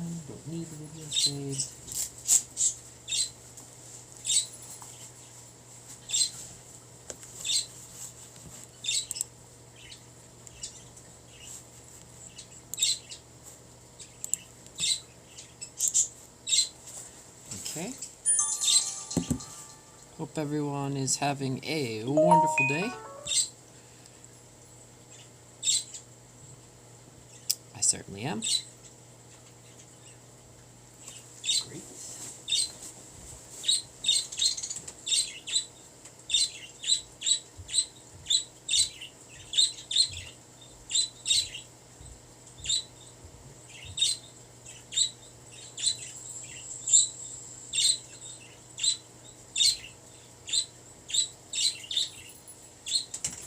Don't need the video saved. Okay. Hope everyone is having a wonderful day. I certainly am. Great.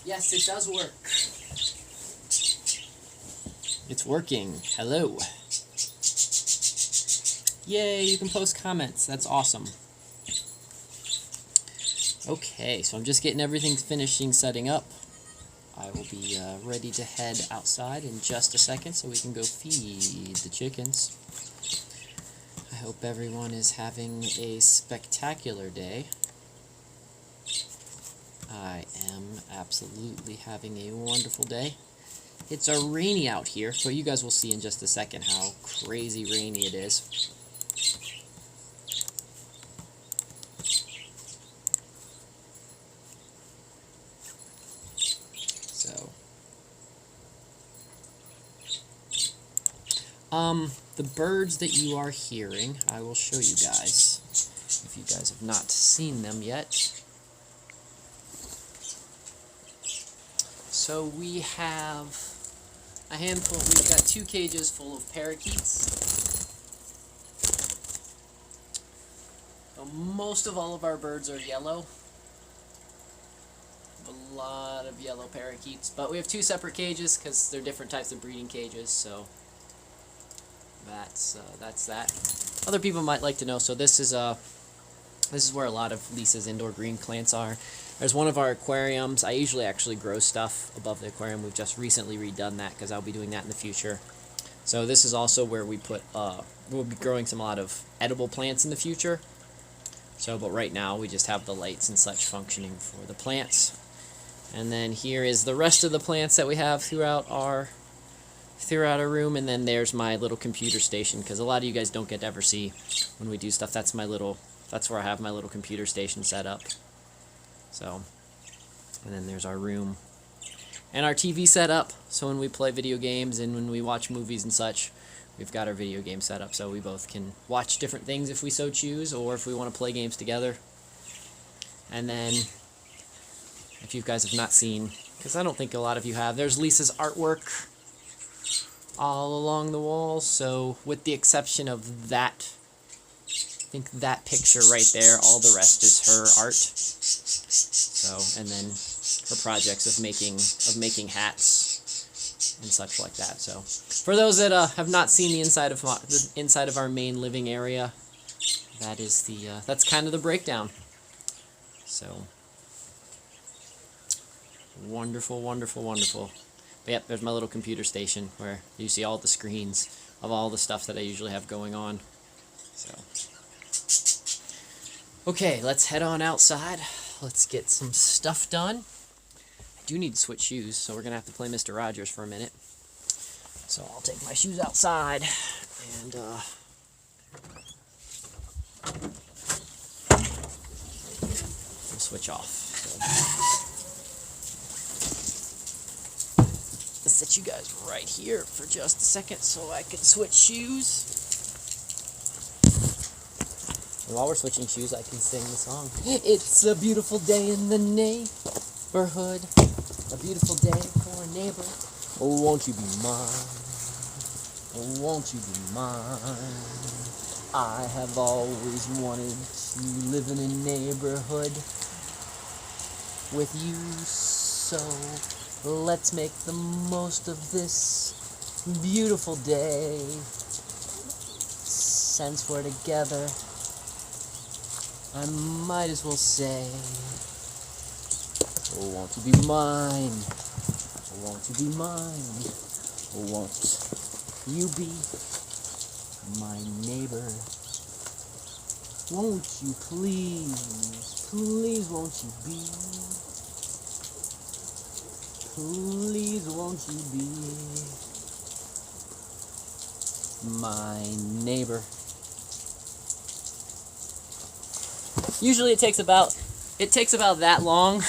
Yes, it does work. It's working. Hello. Yay, you can post comments. That's awesome. Okay, so I'm just getting everything setting up. I will be ready to head outside in just a second so we can go feed the chickens. I hope everyone is having a spectacular day. I am absolutely having a wonderful day. It's rainy out here, but you guys will see in just a second how crazy rainy it is. So, the birds that you are hearing, I will show you guys, if you guys have not seen them yet. So we have a handful, we've got 2 cages full of parakeets. So most of all of our birds are yellow. A lot of yellow parakeets, but we have 2 separate cages because they're different types of breeding cages, so that's that. Other people might like to know, so this is where a lot of Lisa's indoor green plants are. There's one of our aquariums. I usually actually grow stuff above the aquarium. We've just recently redone that because I'll be doing that in the future. So this is also where we put, we'll be growing a lot of edible plants in the future. So, but right now we just have the lights and such functioning for the plants. And then here is the rest of the plants that we have throughout our room. And then there's my little computer station, because a lot of you guys don't get to ever see when we do stuff. That's where I have my little computer station set up. So, and then there's our room and our TV set up, so when we play video games and when we watch movies and such, we've got our video game set up so we both can watch different things if we so choose, or if we want to play games together. And then, if you guys have not seen, because I don't think a lot of you have, there's Lisa's artwork all along the walls. So with the exception of that, I think that picture right there, all the rest is her art. So, and then her projects of making hats and such like that. So, for those that have not seen the inside of our main living area, that is that's kind of the breakdown. So, wonderful, wonderful, wonderful. But yep, there's my little computer station where you see all the screens of all the stuff that I usually have going on. So. Okay, let's head on outside. Let's get some stuff done. I do need to switch shoes, so we're going to have to play Mr. Rogers for a minute. So I'll take my shoes outside and we'll switch off. So, let's set you guys right here for just a second so I can switch shoes. And while we're switching shoes, I can sing the song. It's a beautiful day in the neighborhood. A beautiful day for a neighbor. Oh, won't you be mine? Oh, won't you be mine? I have always wanted to live in a neighborhood with you. So let's make the most of this beautiful day. Since we're together, I might as well say, oh, won't you be mine? Oh, won't you be mine? Oh, won't you be My neighbor, won't you please, please won't you be, please won't you be my neighbor. Usually it takes about that long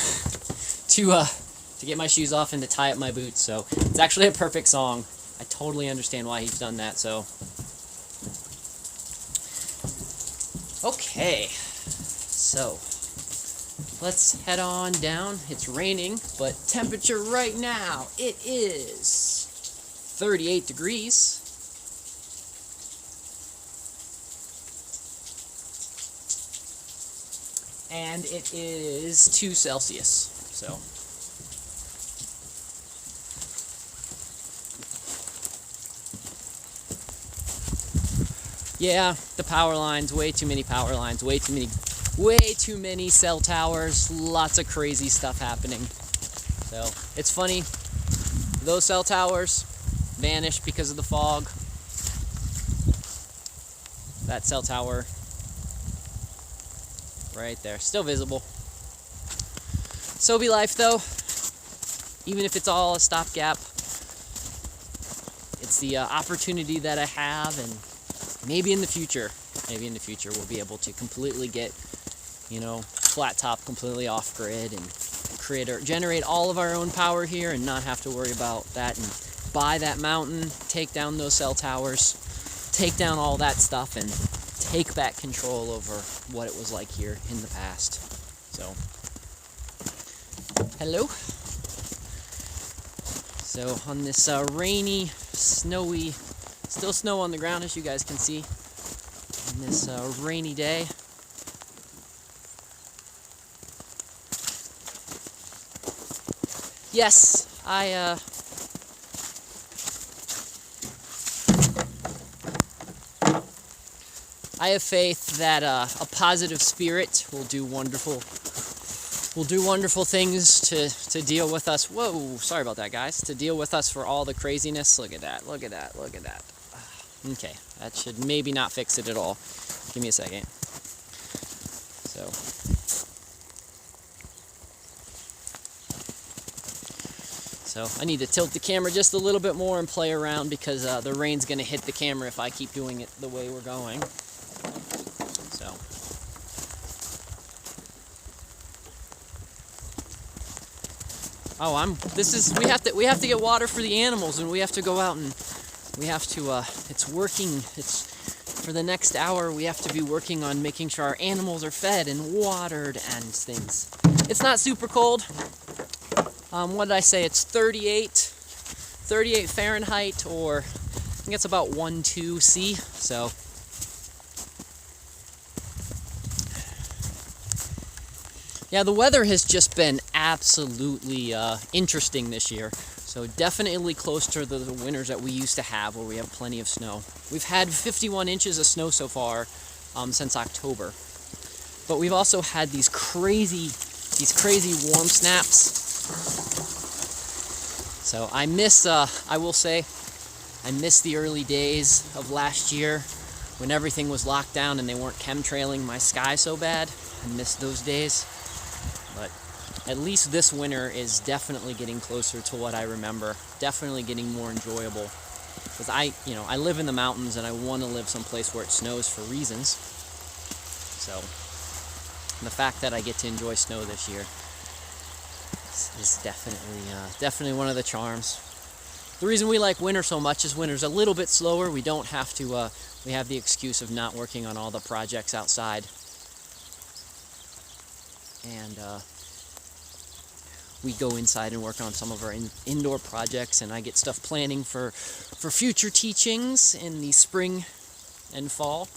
to get my shoes off and to tie up my boots, so it's actually a perfect song. I totally understand why he's done that, so. Okay, so let's head on down. It's raining, but temperature right now, it is 38 degrees. And it is 2 Celsius, so. Yeah, the power lines, way too many power lines, way too many cell towers, lots of crazy stuff happening. So, it's funny, those cell towers vanished because of the fog. That cell tower right there, still visible. So be life though, even if it's all a stopgap. It's the opportunity that I have, and maybe in the future we'll be able to completely get, flat top completely off grid and generate all of our own power here and not have to worry about that, and buy that mountain, take down those cell towers, take down all that stuff, and take back control over what it was like here in the past. So, hello. So on this rainy, snowy, still snow on the ground as you guys can see, on this rainy day. Yes, I have faith that a positive spirit will do wonderful things to deal with us. Whoa, sorry about that, guys. To deal with us for all the craziness. Look at that, look at that, look at that. Okay, that should maybe not fix it at all. Give me a second. So I need to tilt the camera just a little bit more and play around, because the rain's going to hit the camera if I keep doing it the way we're going. So. Oh, we have to get water for the animals, and we have to go out and we have to, for the next hour, we have to be working on making sure our animals are fed and watered and things. It's not super cold. What did I say? It's 38 Fahrenheit, or I think it's about 12 C. So, yeah, the weather has just been absolutely interesting this year. So definitely close to the winters that we used to have, where we have plenty of snow. We've had 51 inches of snow so far since October. But we've also had these crazy warm snaps. So I miss the early days of last year when everything was locked down and they weren't chemtrailing my sky so bad. I miss those days. But at least this winter is definitely getting closer to what I remember. Definitely getting more enjoyable. Because I live in the mountains and I want to live someplace where it snows for reasons. So the fact that I get to enjoy snow this year is definitely one of the charms. The reason we like winter so much is winter's a little bit slower. We don't have to, we have the excuse of not working on all the projects outside. And we go inside and work on some of our indoor projects, and I get stuff planning for future teachings in the spring and fall.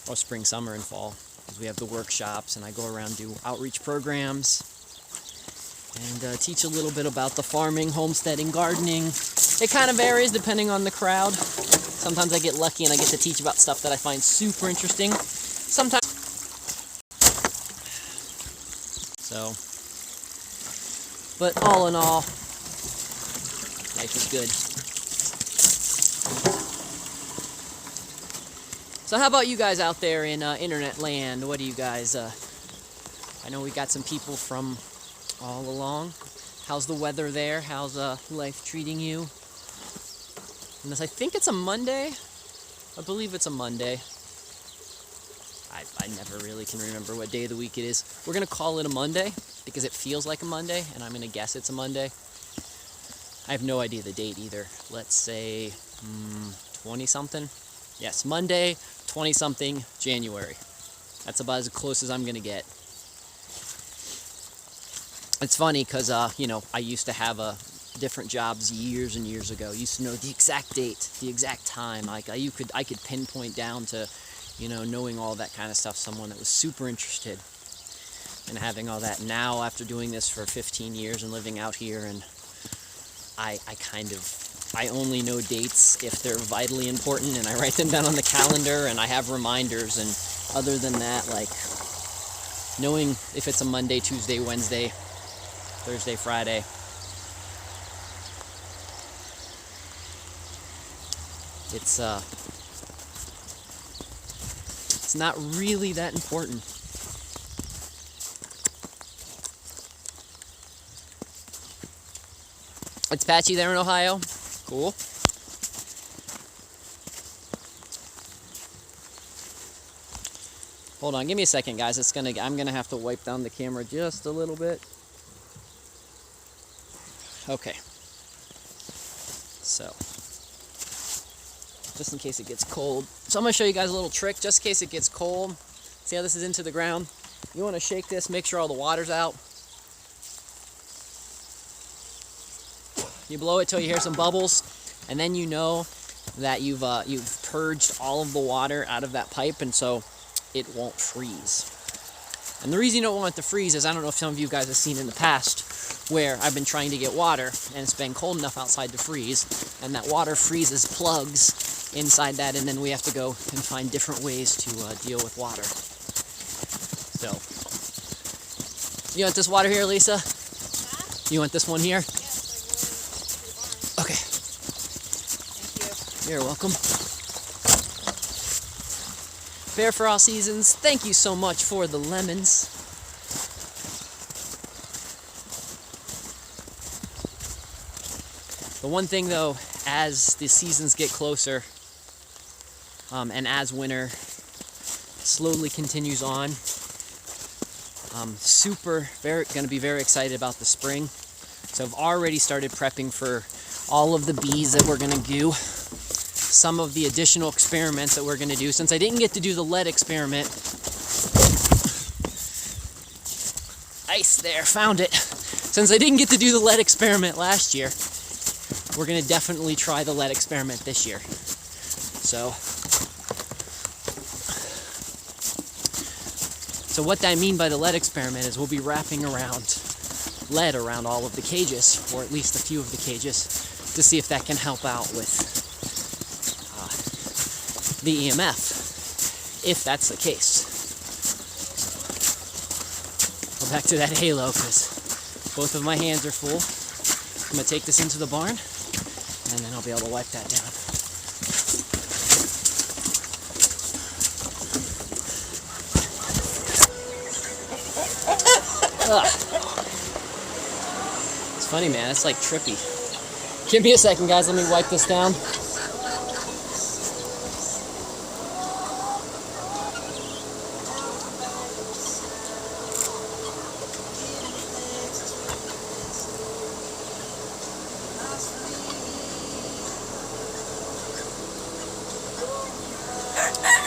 Or spring, summer, and fall. Because we have the workshops, and I go around and do outreach programs. And teach a little bit about the farming, homesteading, gardening. It kind of varies depending on the crowd. Sometimes I get lucky and I get to teach about stuff that I find super interesting. Sometimes. So, but all in all, life is good. So how about you guys out there in internet land? What do you guys, I know we got some people from all along. How's the weather there? How's life treating you? And I think it's a Monday. I believe it's a Monday. I never really can remember what day of the week it is. We're going to call it a Monday because it feels like a Monday, and I'm going to guess it's a Monday. I have no idea the date either. Let's say 20-something. Yes, Monday, 20-something January. That's about as close as I'm going to get. It's funny because, you know, I used to have different jobs years and years ago. I used to know the exact date, the exact time. Like I could pinpoint down to, you know, knowing all that kind of stuff. Someone that was super interested in having all that. Now, after doing this for 15 years and living out here, and I only know dates if they're vitally important, and I write them down on the calendar, and I have reminders. And other than that, like knowing if it's a Monday, Tuesday, Wednesday, Thursday, Friday. It's not really that important. It's patchy there in Ohio. Cool. Hold on, give me a second, guys. I'm gonna have to wipe down the camera just a little bit. Okay. So, just in case it gets cold. So I'm going to show you guys a little trick just in case it gets cold. See how this is into the ground? You want to shake this, make sure all the water's out. You blow it till you hear some bubbles, and then you know that you've purged all of the water out of that pipe, and so it won't freeze. And the reason you don't want it to freeze is, I don't know if some of you guys have seen in the past, where I've been trying to get water, and it's been cold enough outside to freeze, and that water freezes plugs inside that, and then we have to go and find different ways to deal with water. So, you want this water here, Lisa? You want this one here? Okay. Thank you. You're welcome. Fair for all seasons. Thank you so much for the lemons. The one thing though, as the seasons get closer, and as winter slowly continues on, going to be very excited about the spring. So I've already started prepping for all of the bees that we're going to do, some of the additional experiments that we're going to do. Since I didn't get to do the lead experiment, ice there, found it. Since I didn't get to do the lead experiment last year, we're going to definitely try the lead experiment this year. So what I mean by the lead experiment is we'll be wrapping around lead around all of the cages, or at least a few of the cages, to see if that can help out with the EMF, if that's the case. Go back to that halo, because both of my hands are full. I'm going to take this into the barn, and then I'll be able to wipe that down. Ugh. It's funny, man. It's like trippy. Give me a second, guys. Let me wipe this down.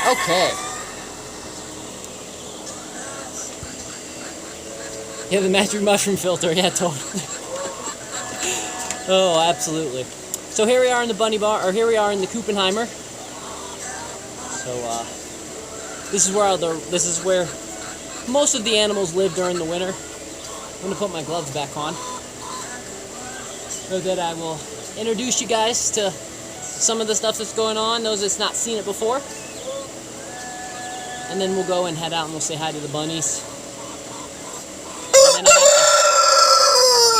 Okay. Yeah, the magic mushroom filter. Yeah, totally. Oh, absolutely. So here we are in the bunny bar, or here we are in the Kuppenheimer. So this is where most of the animals live during the winter. I'm gonna put my gloves back on so that I will introduce you guys to some of the stuff that's going on, those that's not seen it before. And then we'll go and head out and we'll say hi to the bunnies.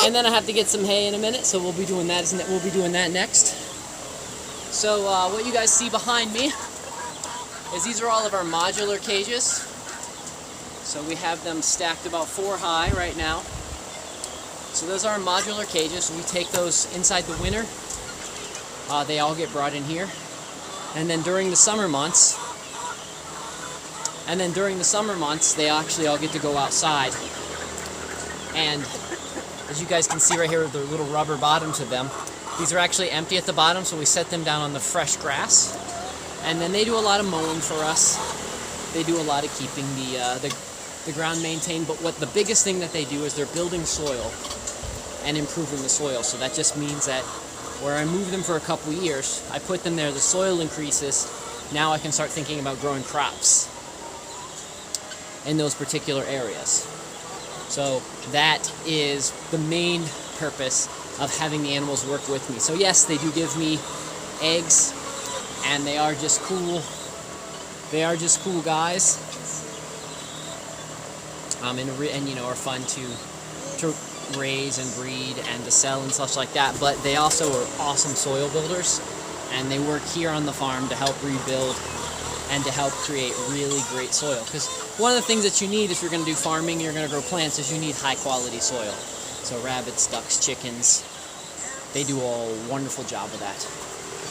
And then I have to get some hay in a minute, so we'll be doing that. We'll be doing that next. So what you guys see behind me is these are all of our modular cages. So we have them stacked about 4 high right now. So those are our modular cages. We take those inside the winter. They all get brought in here. And then during the summer months, they actually all get to go outside. And as you guys can see right here with the little rubber bottoms of them, these are actually empty at the bottom, so we set them down on the fresh grass. And then they do a lot of mowing for us. They do a lot of keeping the ground maintained. But what the biggest thing that they do is they're building soil and improving the soil. So that just means that where I move them for a couple years, I put them there, the soil increases. Now I can start thinking about growing crops in those particular areas. So that is the main purpose of having the animals work with me. So yes, they do give me eggs, and they are just cool. They are just cool guys, and you know, are fun to raise and breed and to sell and such like that. But they also are awesome soil builders, and they work here on the farm to help rebuild and to help create really great soil. Because one of the things that you need if you're going to do farming, you're going to grow plants, is you need high quality soil. So rabbits, ducks, chickens, they do a wonderful job of that.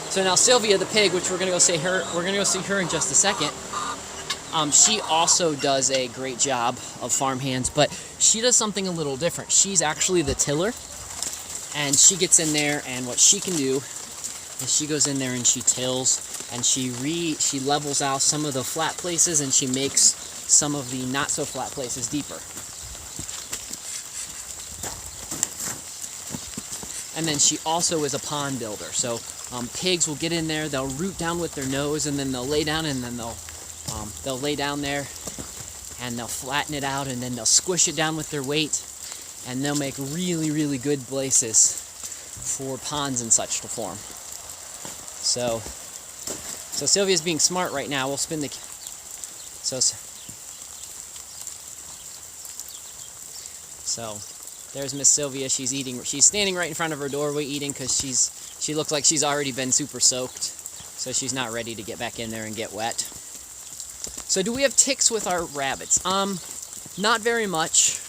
So now Sylvia the pig, which we're going to go see her in just a second. She also does a great job of farm hands, but she does something a little different. She's actually the tiller, and she gets in there, and what she can do is she goes in there and she tills, and she levels out some of the flat places, and she makes some of the not so flat places deeper. And then she also is a pond builder. So pigs will get in there, they'll root down with their nose, and then they'll lay down, and then they'll lay down there, and they'll flatten it out, and then they'll squish it down with their weight, and they'll make really, really good places for ponds and such to form. So Sylvia's being smart right now. We'll spin the... So there's Miss Sylvia. She's eating. She's standing right in front of her doorway eating because she looks like she's already been super soaked. So she's not ready to get back in there and get wet. So do we have ticks with our rabbits? Not very much.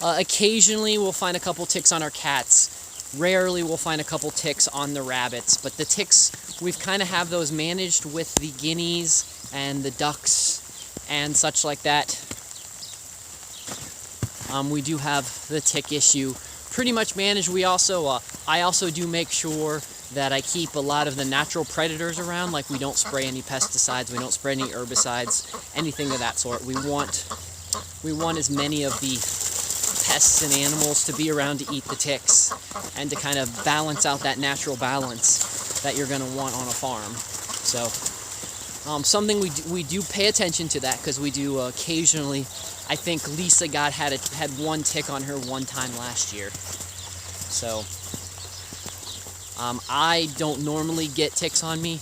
Occasionally we'll find a couple ticks on our cats. Rarely we'll find a couple ticks on the rabbits. But the ticks, we've kind of have those managed with the guineas and the ducks and such like that. We do have the tick issue pretty much managed. We also, I also do make sure that I keep a lot of the natural predators around. Like we don't spray any pesticides, we don't spray any herbicides, anything of that sort. We want as many of the pests and animals to be around to eat the ticks and to kind of balance out that natural balance that you're going to want on a farm. So something we do pay attention to that, because we do occasionally. I think Lisa had one tick on her one time last year. So I don't normally get ticks on me.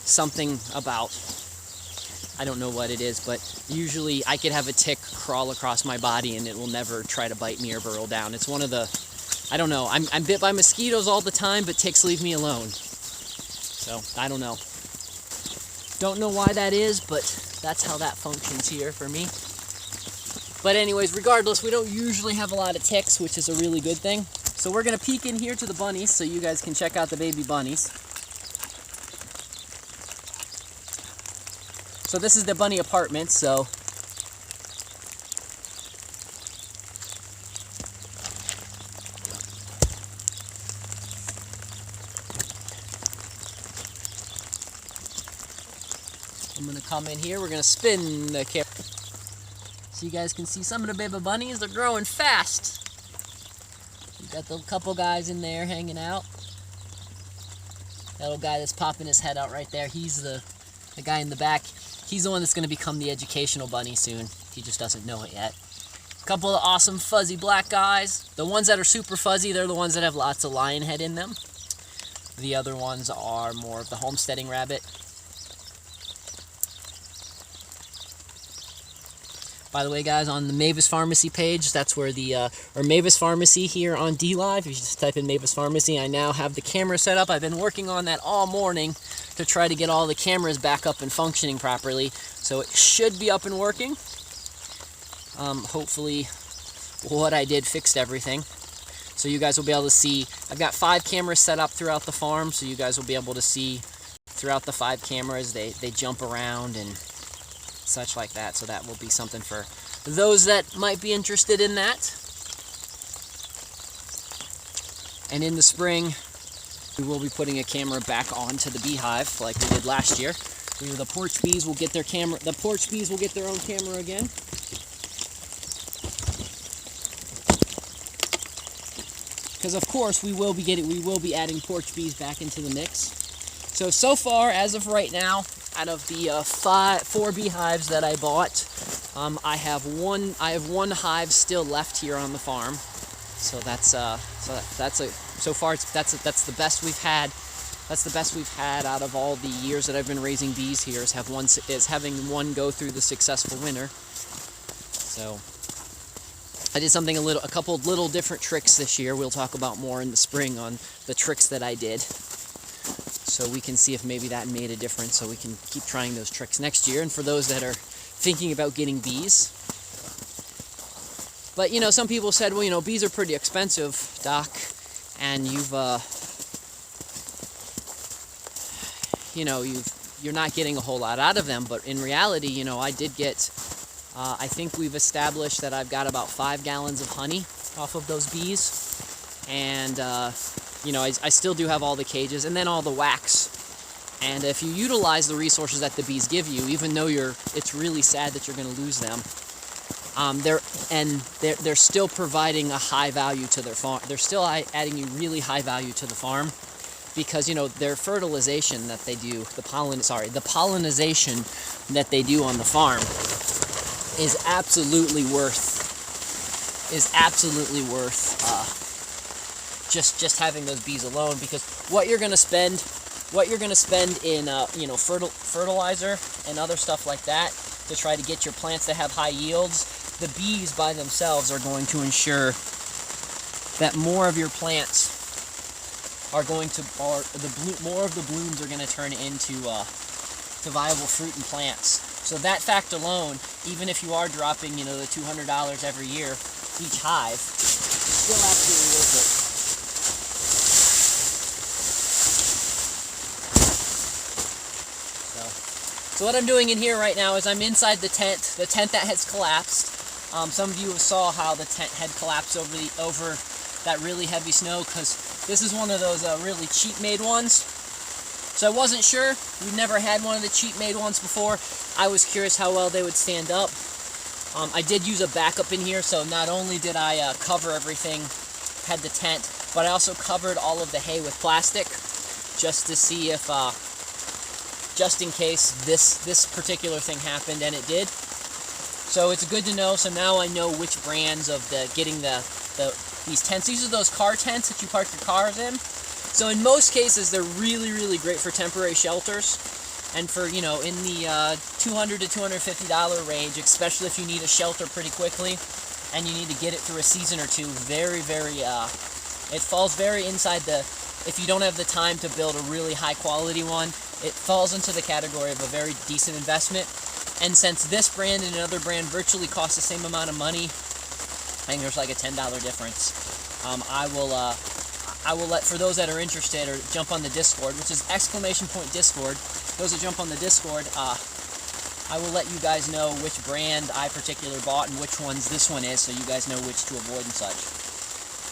Something about, I don't know what it is, but usually I could have a tick crawl across my body and it will never try to bite me or burrow down. It's one of the, I don't know, I'm bit by mosquitoes all the time, but ticks leave me alone. So I don't know. Don't know why that is, but that's how that functions here for me. But anyways, regardless, we don't usually have a lot of ticks, which is a really good thing. So we're going to peek in here to the bunnies so you guys can check out the baby bunnies. So this is the bunny apartment, so... I'm going to come in here, we're going to spin the camera. So you guys can see some of the baby bunnies, they're growing fast. We've got the couple guys in there hanging out. That little guy that's popping his head out right there, he's the guy in the back. He's the one that's going to become the educational bunny soon. He just doesn't know it yet. A couple of awesome fuzzy black guys. The ones that are super fuzzy, they're the ones that have lots of lion head in them. The other ones are more of the homesteading rabbit. By the way, guys, on the Mavis Farmacy page, that's where or Mavis Farmacy here on DLive, if you just type in Mavis Farmacy, I now have the camera set up. I've been working on that all morning, to try to get all the cameras back up and functioning properly. So it should be up and working. Hopefully what I did fixed everything. So you guys will be able to see, I've got 5 cameras set up throughout the farm, so you guys will be able to see throughout the 5 cameras. They jump around and such like that, so that will be something for those that might be interested in that. And in the spring, we will be putting a camera back onto the beehive like we did last year. The porch bees will get their camera. The porch bees will get their own camera again. Because of course we will be adding porch bees back into the mix. So far, as of right now, out of the 4 beehives that I bought, I have one hive still left here on the farm. So that's the best we've had. That's the best we've had out of all the years that I've been raising bees here. Is having one go through the successful winter. So I did a couple little different tricks this year. We'll talk about more in the spring on the tricks that I did. So we can see if maybe that made a difference. So we can keep trying those tricks next year. And for those that are thinking about getting bees. But you know, some people said, well, you know, bees are pretty expensive, Doc, and you're not getting a whole lot out of them. But in reality, you know, I did get. I think we've established that I've got about 5 gallons of honey off of those bees, and you know, I still do have all the cages and then all the wax. And if you utilize the resources that the bees give you, even though it's really sad that you're going to lose them. They're still providing a high value to their farm. They're still adding you really high value to the farm, because you know their fertilization that they do, the pollinization that they do on the farm is absolutely worth just having those bees alone. Because what you're gonna spend in fertilizer and other stuff like that to try to get your plants to have high yields, the bees by themselves are going to ensure that more of your plants more of the blooms are going to turn into to viable fruit and plants. So that fact alone, even if you are dropping, you know, the $200 every year each hive, still absolutely worth it. So what I'm doing in here right now is I'm inside the tent that has collapsed. Some of you saw how the tent had collapsed over that really heavy snow, because this is one of those really cheap made ones. So I wasn't sure. We've never had one of the cheap made ones before. I was curious how well they would stand up. I did use a backup in here, so not only did I cover everything, had the tent, but I also covered all of the hay with plastic, just to see if, just in case this particular thing happened, and it did. So it's good to know. So now I know which brands of these tents. These are those car tents that you park your cars in. So in most cases, they're really, really great for temporary shelters, and for, you know, in the $200 to $250 range, especially if you need a shelter pretty quickly and you need to get it through a season or two. Very, very. It falls very inside the. If you don't have the time to build a really high quality one, it falls into the category of a very decent investment. And since this brand and another brand virtually cost the same amount of money, I think there's like a $10 difference. I will let, for those that are interested, or jump on the Discord, which is !Discord. Those that jump on the Discord, I will let you guys know which brand I particularly bought and which ones this one is, so you guys know which to avoid and such.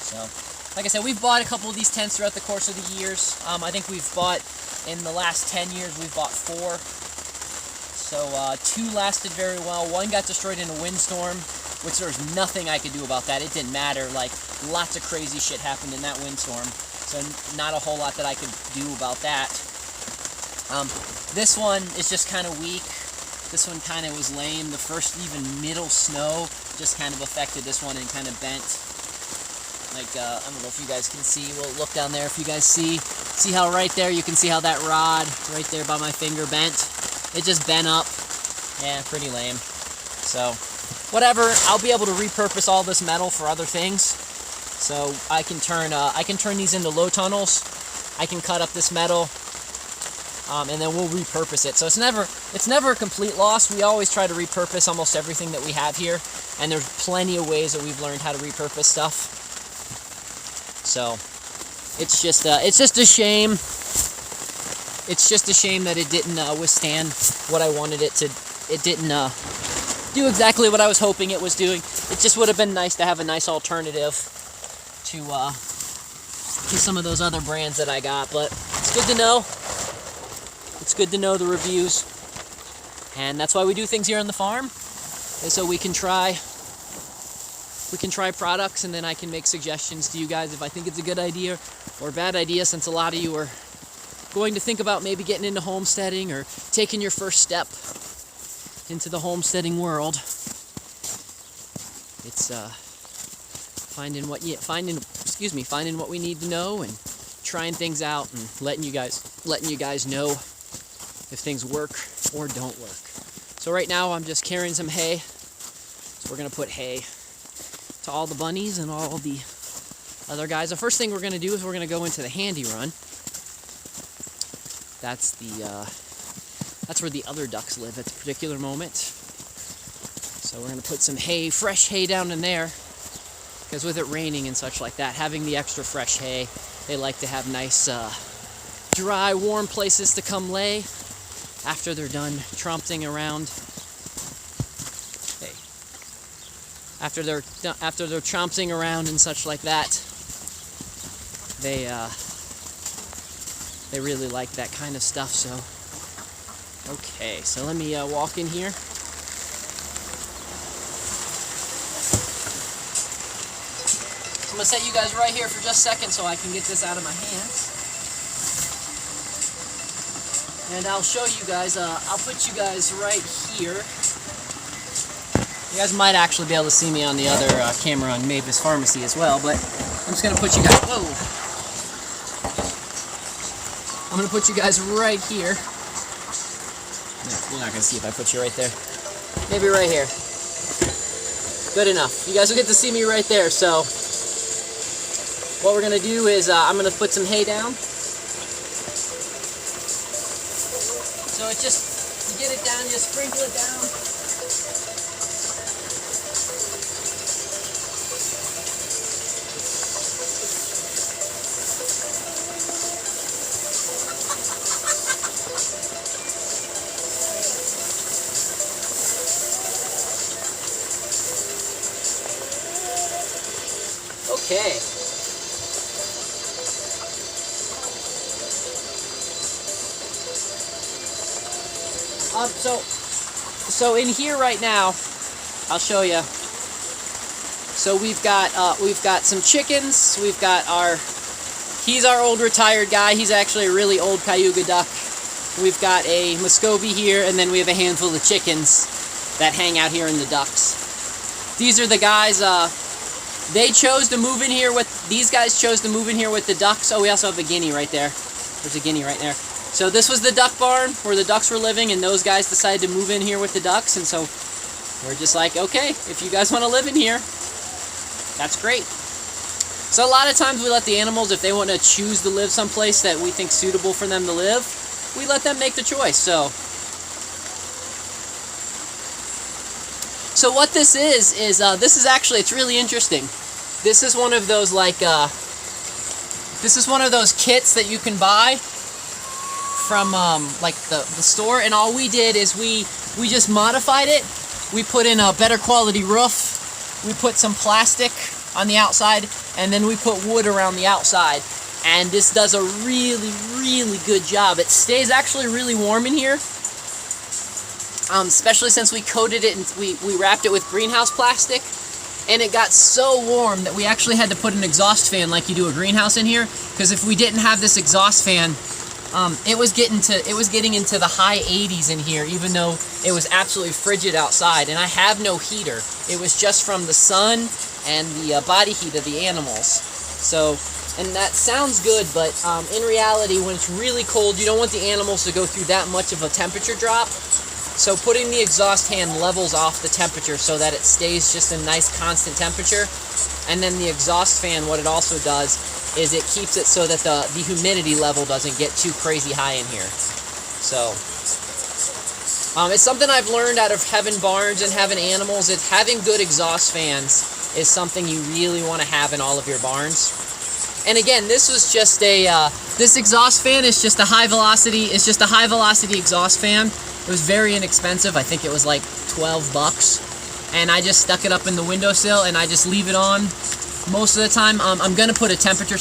So, like I said, we've bought a couple of these tents throughout the course of the years. I think we've bought, in the last 10 years, we've bought 4. So 2 lasted very well. 1 got destroyed in a windstorm, which there was nothing I could do about that. It didn't matter. Like, lots of crazy shit happened in that windstorm. So not a whole lot that I could do about that. This one is just kind of weak. This one kind of was lame. The first even middle snow just kind of affected this one and kind of bent. Like, I don't know if you guys can see. We'll look down there if you guys see. See how right there, you can see how that rod right there by my finger bent? It just bent up. Yeah, pretty lame. So, whatever. I'll be able to repurpose all this metal for other things. So I can turn these into low tunnels. I can cut up this metal and then we'll repurpose it. So it's never a complete loss. We always try to repurpose almost everything that we have here, and there's plenty of ways that we've learned how to repurpose stuff. So it's just a shame. It's just a shame that it didn't withstand what I wanted it to. It didn't do exactly what I was hoping it was doing. It just would have been nice to have a nice alternative to some of those other brands that I got. But it's good to know. It's good to know the reviews, and that's why we do things here on the farm, is so we can try products, and then I can make suggestions to you guys if I think it's a good idea or a bad idea, since a lot of you are going to think about maybe getting into homesteading or taking your first step into the homesteading world. It's finding what we need to know and trying things out and letting you guys know if things work or don't work. So right now I'm just carrying some hay. So we're gonna put hay to all the bunnies and all the other guys. The first thing we're gonna do is we're gonna go into the handy run. That's where the other ducks live at the particular moment. So we're gonna put some hay, fresh hay down in there, because with it raining and such like that, having the extra fresh hay, they like to have nice, dry, warm places to come lay after they're done tromping around. Hey, after they're tromping around and such like that, they really like that kind of stuff. So, okay, so let me walk in here. I'm going to set you guys right here for just a second so I can get this out of my hands. And I'll show you guys, I'll put you guys right here. You guys might actually be able to see me on the other camera on Mavis Farmacy as well, but I'm just going to put you guys, I'm going to put you guys right here. No, you're not going to see if I put you right there. Maybe right here. Good enough. You guys will get to see me right there, so what we're going to do is I'm going to put some hay down. So it's just, you get it down, you sprinkle it down. Okay. So in here right now, I'll show you. So we've got some chickens. We've got he's our old retired guy. He's actually a really old Cayuga duck. We've got a Muscovy here, and then we have a handful of chickens that hang out here in the ducks. These are the guys. They chose to move in here with. These guys chose to move in here with the ducks. Oh, we also have a guinea right there. There's a guinea right there. So this was the duck barn where the ducks were living, and those guys decided to move in here with the ducks, and so we're just like, okay, if you guys want to live in here, that's great. So a lot of times we let the animals, if they want to choose to live someplace that we think suitable for them to live, we let them make the choice. So what this is this is actually, it's really interesting. This is one of those this is one of those kits that you can buy from like the store, and all we did is we just modified it. We put in a better quality roof, we put some plastic on the outside, and then we put wood around the outside, and this does a really good job. It stays actually really warm in here, especially since we coated it and we wrapped it with greenhouse plastic, and it got so warm that we actually had to put an exhaust fan like you do a greenhouse in here, because if we didn't have this exhaust fan, it was getting into the high 80s in here, even though it was absolutely frigid outside. And I have no heater. It was just from the sun and the body heat of the animals. So, and that sounds good, but in reality, when it's really cold, you don't want the animals to go through that much of a temperature drop. So putting the exhaust fan levels off the temperature so that it stays just a nice constant temperature. And then the exhaust fan, what it also does is it keeps it so that the humidity level doesn't get too crazy high in here. So it's something I've learned out of having barns and having animals. It's having good exhaust fans is something you really want to have in all of your barns. And again, this was just a this exhaust fan is just a high velocity. It's just a high velocity exhaust fan. It was very inexpensive. I think it was like $12, and I just stuck it up in the windowsill and I just leave it on most of the time. I'm gonna put a temperature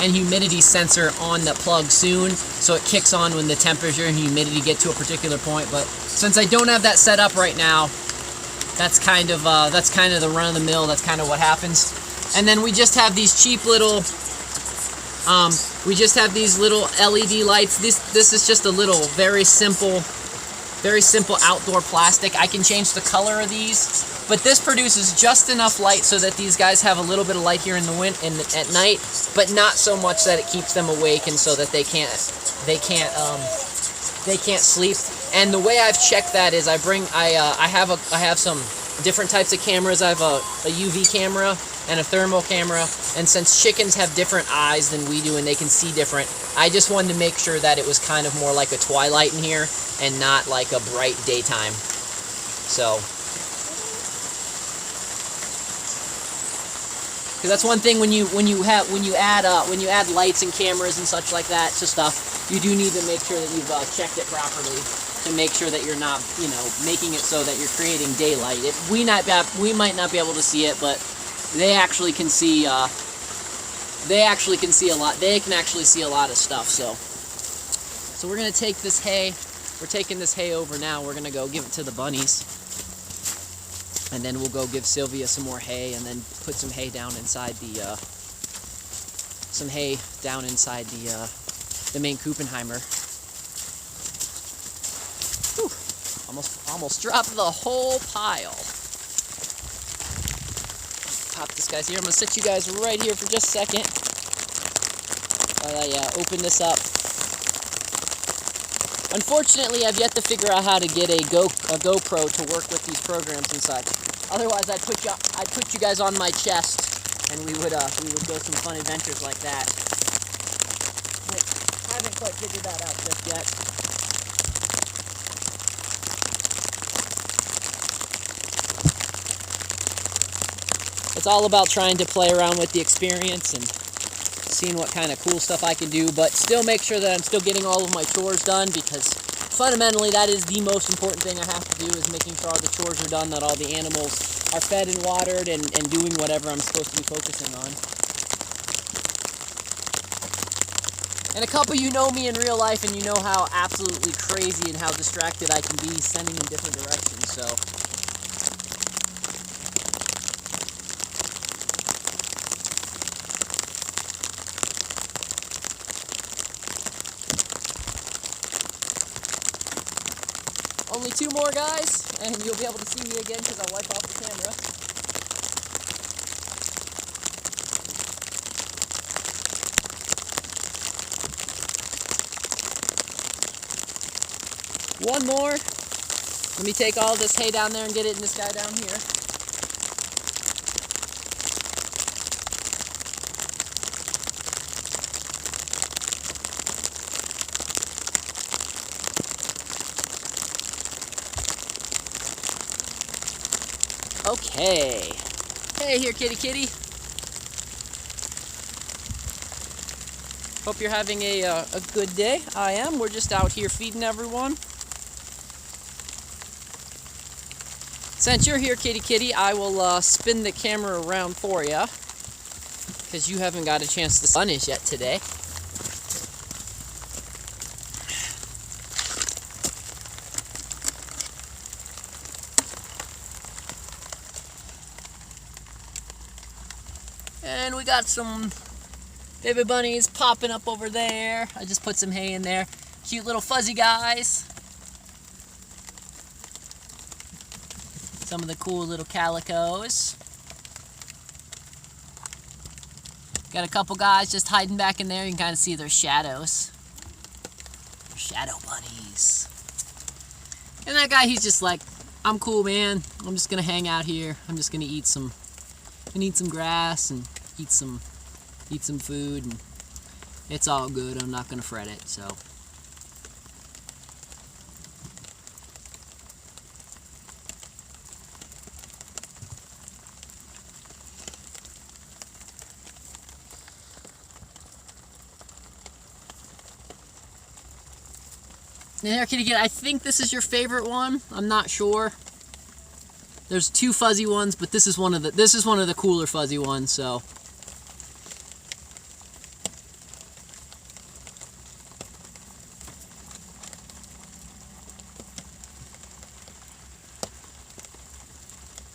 and humidity sensor on the plug soon, so it kicks on when the temperature and humidity get to a particular point. But since I don't have that set up right now, that's kind of the run of the mill. That's kind of what happens. And then we just have these cheap little LED lights. This is just a little very simple outdoor plastic. I can change the color of these, but this produces just enough light so that these guys have a little bit of light here in the at night, but not so much that it keeps them awake and so that they can't sleep. And the way I've checked that is I have some different types of cameras. I have a UV camera and a thermal camera, and since chickens have different eyes than we do and they can see different, I just wanted to make sure that it was kind of more like a twilight in here and not like a bright daytime. So, because that's one thing when you add lights and cameras and such like that to stuff, you do need to make sure that you've checked it properly to make sure that you're not, making it so that you're creating daylight. We might not be able to see it, but they actually can see. They can actually see a lot of stuff. So we're gonna take this hay. We're taking this hay over now. We're gonna go give it to the bunnies, and then we'll go give Sylvia some more hay, and then put some hay down inside the main Kuppenheimer. Whew. Almost dropped the whole pile. Pop this guy's here. I'm gonna sit you guys right here for just a second while I open this up. Unfortunately, I've yet to figure out how to get a GoPro to work with these programs and such. Otherwise, I'd put you guys on my chest, and we would go some fun adventures like that. But I haven't quite figured that out just yet. It's all about trying to play around with the experience and seeing what kind of cool stuff I can do, but still make sure that I'm still getting all of my chores done, because fundamentally that is the most important thing I have to do, is making sure all the chores are done, that all the animals are fed and watered and doing whatever I'm supposed to be focusing on. And a couple of you know me in real life, and you know how absolutely crazy and how distracted I can be sending in different directions, so only 2 more guys, and you'll be able to see me again because I'll wipe off the camera. One more. Let me take all this hay down there and get it in this guy down here. Okay. Hey here, kitty kitty. Hope you're having a good day. I am. We're just out here feeding everyone. Since you're here, kitty kitty, I will spin the camera around for you, because you haven't got a chance to see Bunnies yet today. And we got some baby bunnies popping up over there. I just put some hay in there. Cute little fuzzy guys. Some of the cool little calicos. Got a couple guys just hiding back in there. You can kind of see their shadows. They're shadow bunnies. And that guy, he's just like, I'm cool, man. I'm just gonna hang out here. I'm just gonna eat some grass and eat some food, and it's all good. I'm not gonna fret it. So There, kitty kid, I think this is your favorite one. I'm not sure. There's two fuzzy ones, but this is one of the cooler fuzzy ones, so.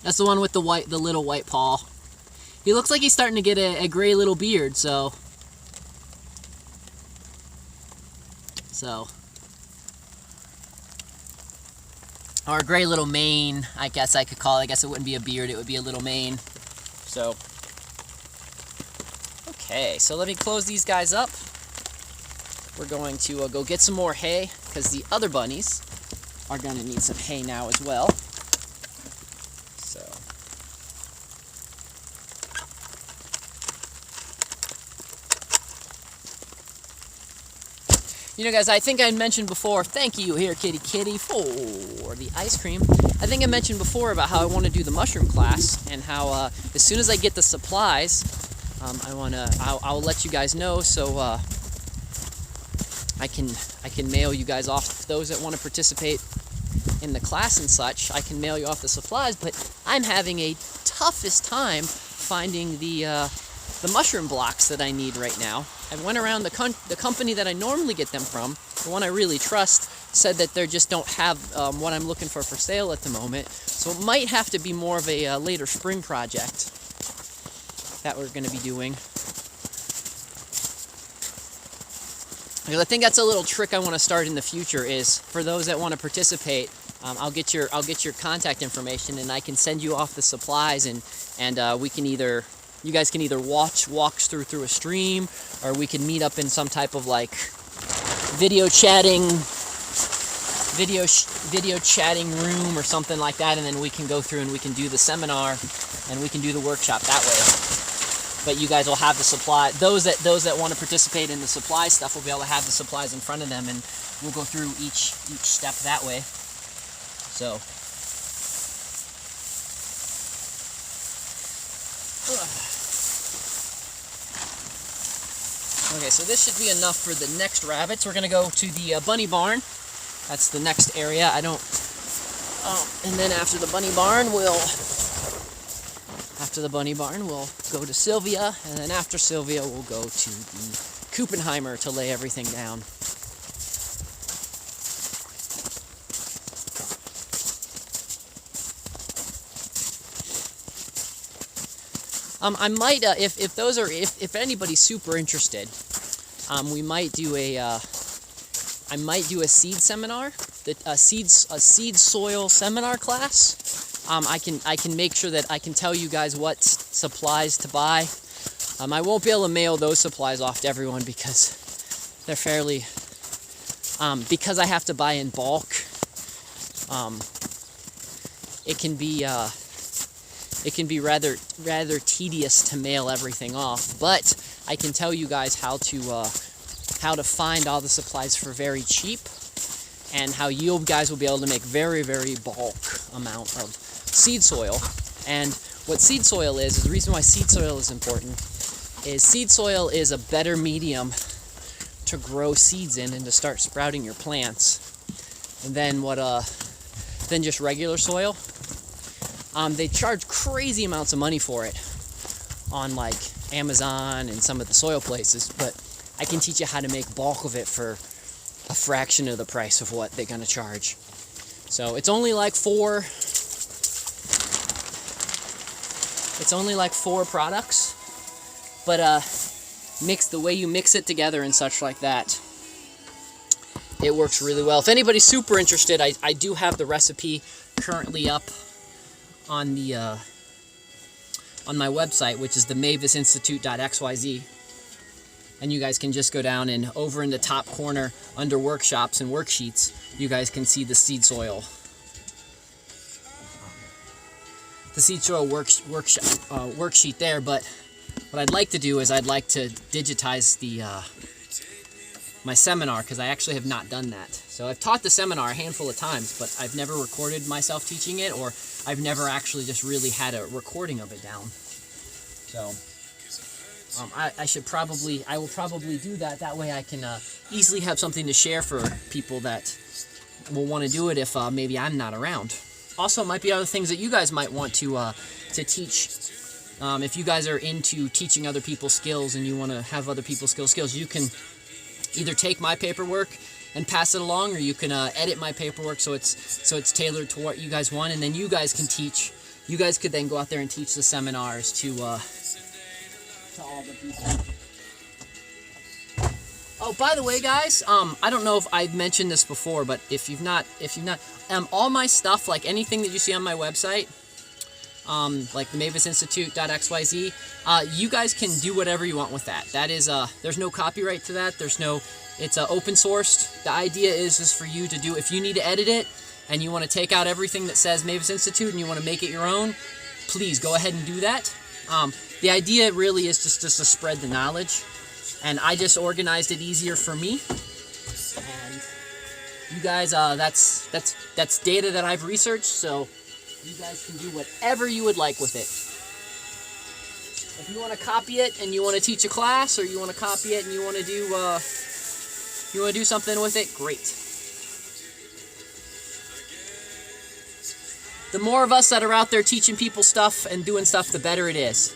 That's the one with the little white paw. He looks like he's starting to get a gray little beard, so. Or a gray little mane, I guess I could call it. I guess it wouldn't be a beard, it would be a little mane. So. Okay, so let me close these guys up. We're going to go get some more hay, because the other bunnies are going to need some hay now as well. So. You know, guys, I think I mentioned before, thank you here, kitty kitty, for the ice cream. I think I mentioned before about how I want to do the mushroom class, and how as soon as I get the supplies, I'll let you guys know, so I can mail you guys off. Those that want to participate in the class and such, I can mail you off the supplies. But I'm having a toughest time finding the mushroom blocks that I need right now. I went around the company that I normally get them from, the one I really trust, said that they just don't have what I'm looking for sale at the moment. So it might have to be more of a later spring project that we're going to be doing. Because I think that's a little trick I want to start in the future, is for those that want to participate, I'll get your contact information, and I can send you off the supplies, and we can either, you guys can either walk through a stream, or we can meet up in some type of like video chatting room or something like that, and then we can go through and we can do the seminar and we can do the workshop that way. But you guys will have the supply. Those that want to participate in the supply stuff will be able to have the supplies in front of them, and we'll go through each step that way. So. Okay, so this should be enough for the next rabbits. We're gonna go to the bunny barn. That's the next area. And then after the bunny barn, we'll go to Sylvia, and then after Sylvia, we'll go to the Kuppenheimer to lay everything down. I might, if anybody's super interested, we might do I might do a seed seminar, a seed soil seminar class. I can make sure that I can tell you guys what supplies to buy. I won't be able to mail those supplies off to everyone because they're fairly, because I have to buy in bulk. It can be rather tedious to mail everything off, but I can tell you guys how to find all the supplies for very cheap, and how you guys will be able to make very, very bulk amount of seed soil. And what seed soil is the reason why seed soil is important, is seed soil is a better medium to grow seeds in and to start sprouting your plants than just regular soil. They charge crazy amounts of money for it on like Amazon and some of the soil places, but I can teach you how to make bulk of it for a fraction of the price of what they're going to charge. So it's only like four products, but the way you mix it together and such like that, it works really well. If anybody's super interested, I do have the recipe currently up on the on my website, which is the mavisinstitute.xyz, and you guys can just go down, and over in the top corner under workshops and worksheets, you guys can see the seed soil worksheet there. But what I'd like to do is I'd like to digitize my seminar, because I actually have not done that. So I've taught the seminar a handful of times, but I've never recorded myself teaching it, or I've never actually just really had a recording of it down. So I will probably do that. That way I can easily have something to share for people that will want to do it if maybe I'm not around. Also, might be other things that you guys might want to teach. If you guys are into teaching other people skills and you want to have other people skills, you can either take my paperwork and pass it along, or you can edit my paperwork so it's tailored to what you guys want, and then you guys can teach. You guys could then go out there and teach the seminars to all the people. Oh, by the way, guys, I don't know if I mentioned this before, but if you've not, all my stuff, like anything that you see on my website, like the Mavis Institute.xyz, you guys can do whatever you want with that. That is, there's no copyright to that. It's open sourced. The idea is for you to do, if you need to edit it and you want to take out everything that says Mavis Institute and you want to make it your own, please go ahead and do that. The idea really is just to spread the knowledge, and I just organized it easier for me. And you guys, that's data that I've researched, so you guys can do whatever you would like with it. If you want to copy it and you want to teach a class, or you want to copy it and you want to do something with it, great. The more of us that are out there teaching people stuff and doing stuff, the better it is.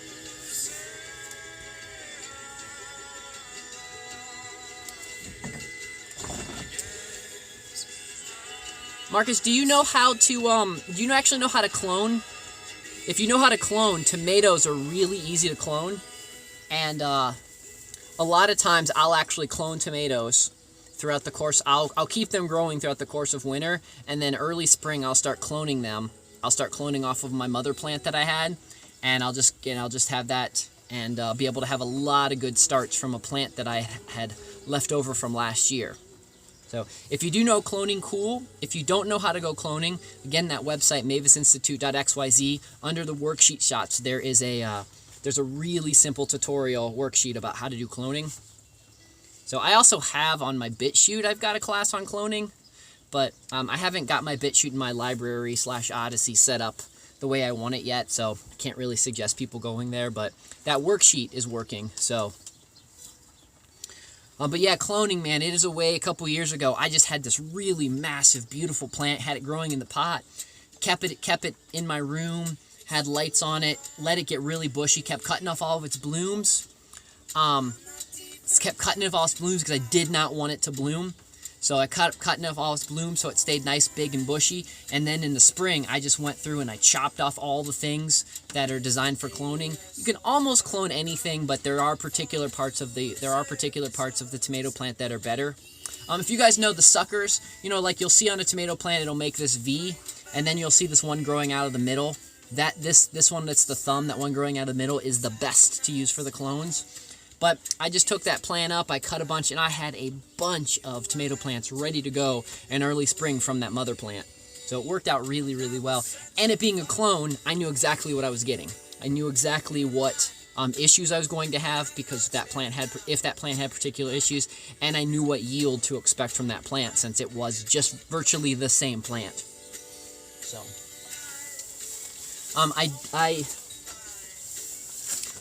Marcus, do you know how to do you actually know how to clone? If you know how to clone, tomatoes are really easy to clone, and a lot of times I'll actually clone tomatoes throughout the course. I'll keep them growing throughout the course of winter, and then early spring I'll start cloning them. I'll start cloning off of my mother plant that I had, and I'll just have that and be able to have a lot of good starts from a plant that I had left over from last year. So if you do know cloning, cool. If you don't know how to go cloning, again, that website, mavisinstitute.xyz, under the worksheet shots, there's a really simple tutorial worksheet about how to do cloning. So I also have on my BitChute, I've got a class on cloning, but I haven't got my BitChute in my library / Odyssey set up the way I want it yet, so I can't really suggest people going there, but that worksheet is working, so... but yeah, cloning, man, it is a way. A couple years ago, I just had this really massive, beautiful plant, had it growing in the pot, kept it in my room, had lights on it, let it get really bushy, kept cutting off all of its blooms, kept cutting off all its blooms because I did not want it to bloom. So I cutting off all its blooms so it stayed nice, big, and bushy. And then in the spring, I just went through and I chopped off all the things that are designed for cloning. You can almost clone anything, but there are particular parts of the tomato plant that are better. If you guys know the suckers, like you'll see on a tomato plant, it'll make this V, and then you'll see this one growing out of the middle. This one that's the thumb, that one growing out of the middle, is the best to use for the clones. But I just took that plant up, I cut a bunch, and I had a bunch of tomato plants ready to go in early spring from that mother plant. So it worked out really, really well. And it being a clone, I knew exactly what I was getting. I knew exactly what issues I was going to have because if that plant had particular issues, and I knew what yield to expect from that plant since it was just virtually the same plant. So,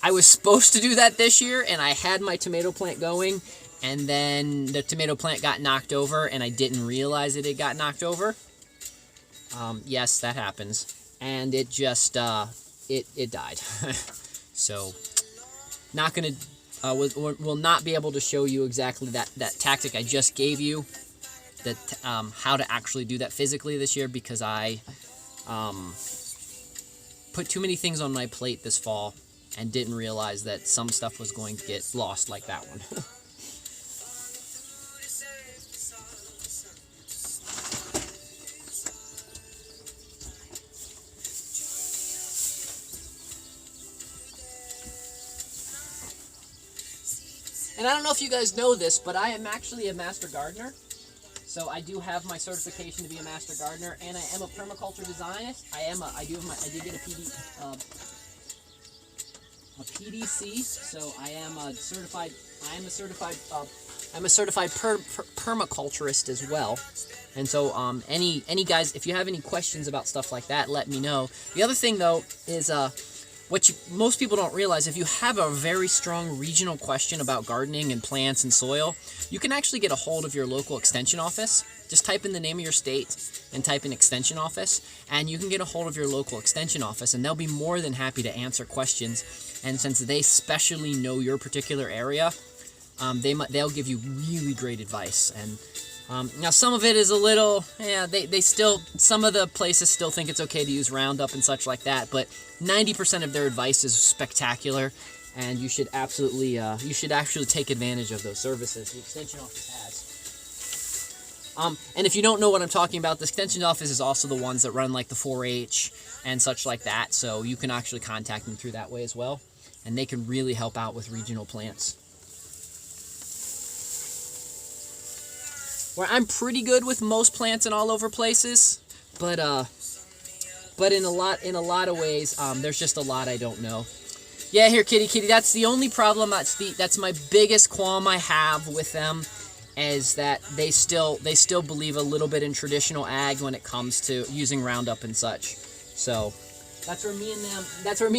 I was supposed to do that this year, and I had my tomato plant going, and then the tomato plant got knocked over, and I didn't realize it had got knocked over. Yes, that happens. And it just, it died. So, not gonna, will not be able to show you exactly that tactic I just gave you, how to actually do that physically this year, because I, put too many things on my plate this fall, and didn't realize that some stuff was going to get lost like that one. And I don't know if you guys know this, but I am actually a master gardener. So I do have my certification to be a master gardener, and I am a permaculture designer. I did get a PDC, so I'm a certified permaculturist as well. And so any guys, if you have any questions about stuff like that, let me know. The other thing though is most people don't realize, if you have a very strong regional question about gardening and plants and soil, you can actually get a hold of your local extension office. Just type in the name of your state and type in extension office, and you can get a hold of your local extension office, and they'll be more than happy to answer questions. And since they specially know your particular area, they'll give you really great advice. And now some of it is a little, they still, some of the places still think it's okay to use Roundup and such like that, but 90% of their advice is spectacular, and you should absolutely, you should actually take advantage of those services the extension office has. And if you don't know what I'm talking about, the extension office is also the ones that run like the 4-H and such like that, so you can actually contact them through that way as well, and they can really help out with regional plants. Where I'm pretty good with most plants in all over places, but in a lot of ways, there's just a lot I don't know. Yeah, here, kitty, that's the only problem. That's my biggest qualm I have with them, is that they still believe a little bit in traditional ag when it comes to using Roundup and such. So that's where me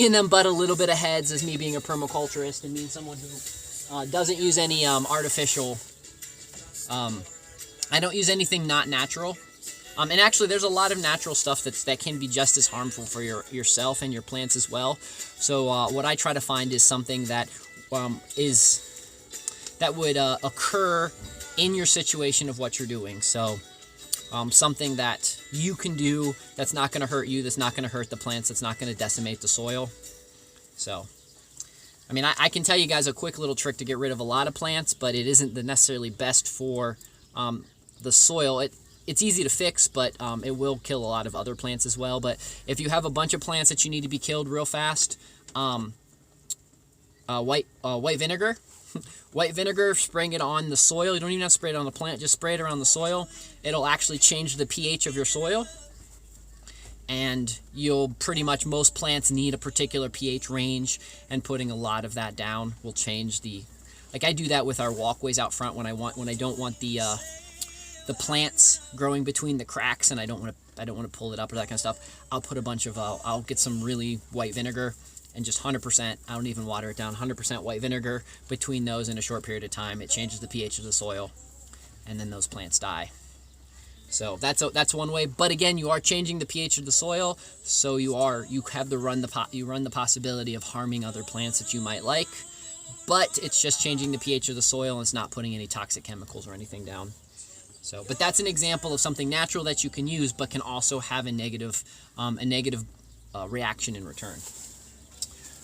and them butt a little bit of heads, as me being a permaculturist and being someone who doesn't use any artificial. I don't use anything not natural. And actually, there's a lot of natural stuff that can be just as harmful for yourself and your plants as well. So what I try to find is something that would occur in your situation of what you're doing. So something that you can do that's not going to hurt you, that's not going to hurt the plants, that's not going to decimate the soil. So, I mean, I can tell you guys a quick little trick to get rid of a lot of plants, but it isn't necessarily best for the soil. It's easy to fix, but it will kill a lot of other plants as well. But if you have a bunch of plants that you need to be killed real fast, white vinegar, white vinegar, spraying it on the soil. You don't even have to spray it on the plant, just spray it around the soil. It'll actually change the pH of your soil, and you'll pretty much, most plants need a particular pH range, and putting a lot of that down will change the, like I do that with our walkways out front when I don't want the plants growing between the cracks, and I don't want to pull it up or that kind of stuff. I'll put a bunch of I'll get some really white vinegar and just 100%, I don't even water it down, 100% white vinegar between those in a short period of time. It changes the pH of the soil, and then those plants die. So that's one way. But again, you are changing the pH of the soil, so you run the possibility of harming other plants that you might like. But it's just changing the pH of the soil, and it's not putting any toxic chemicals or anything down. So, but that's an example of something natural that you can use, but can also have a negative reaction in return.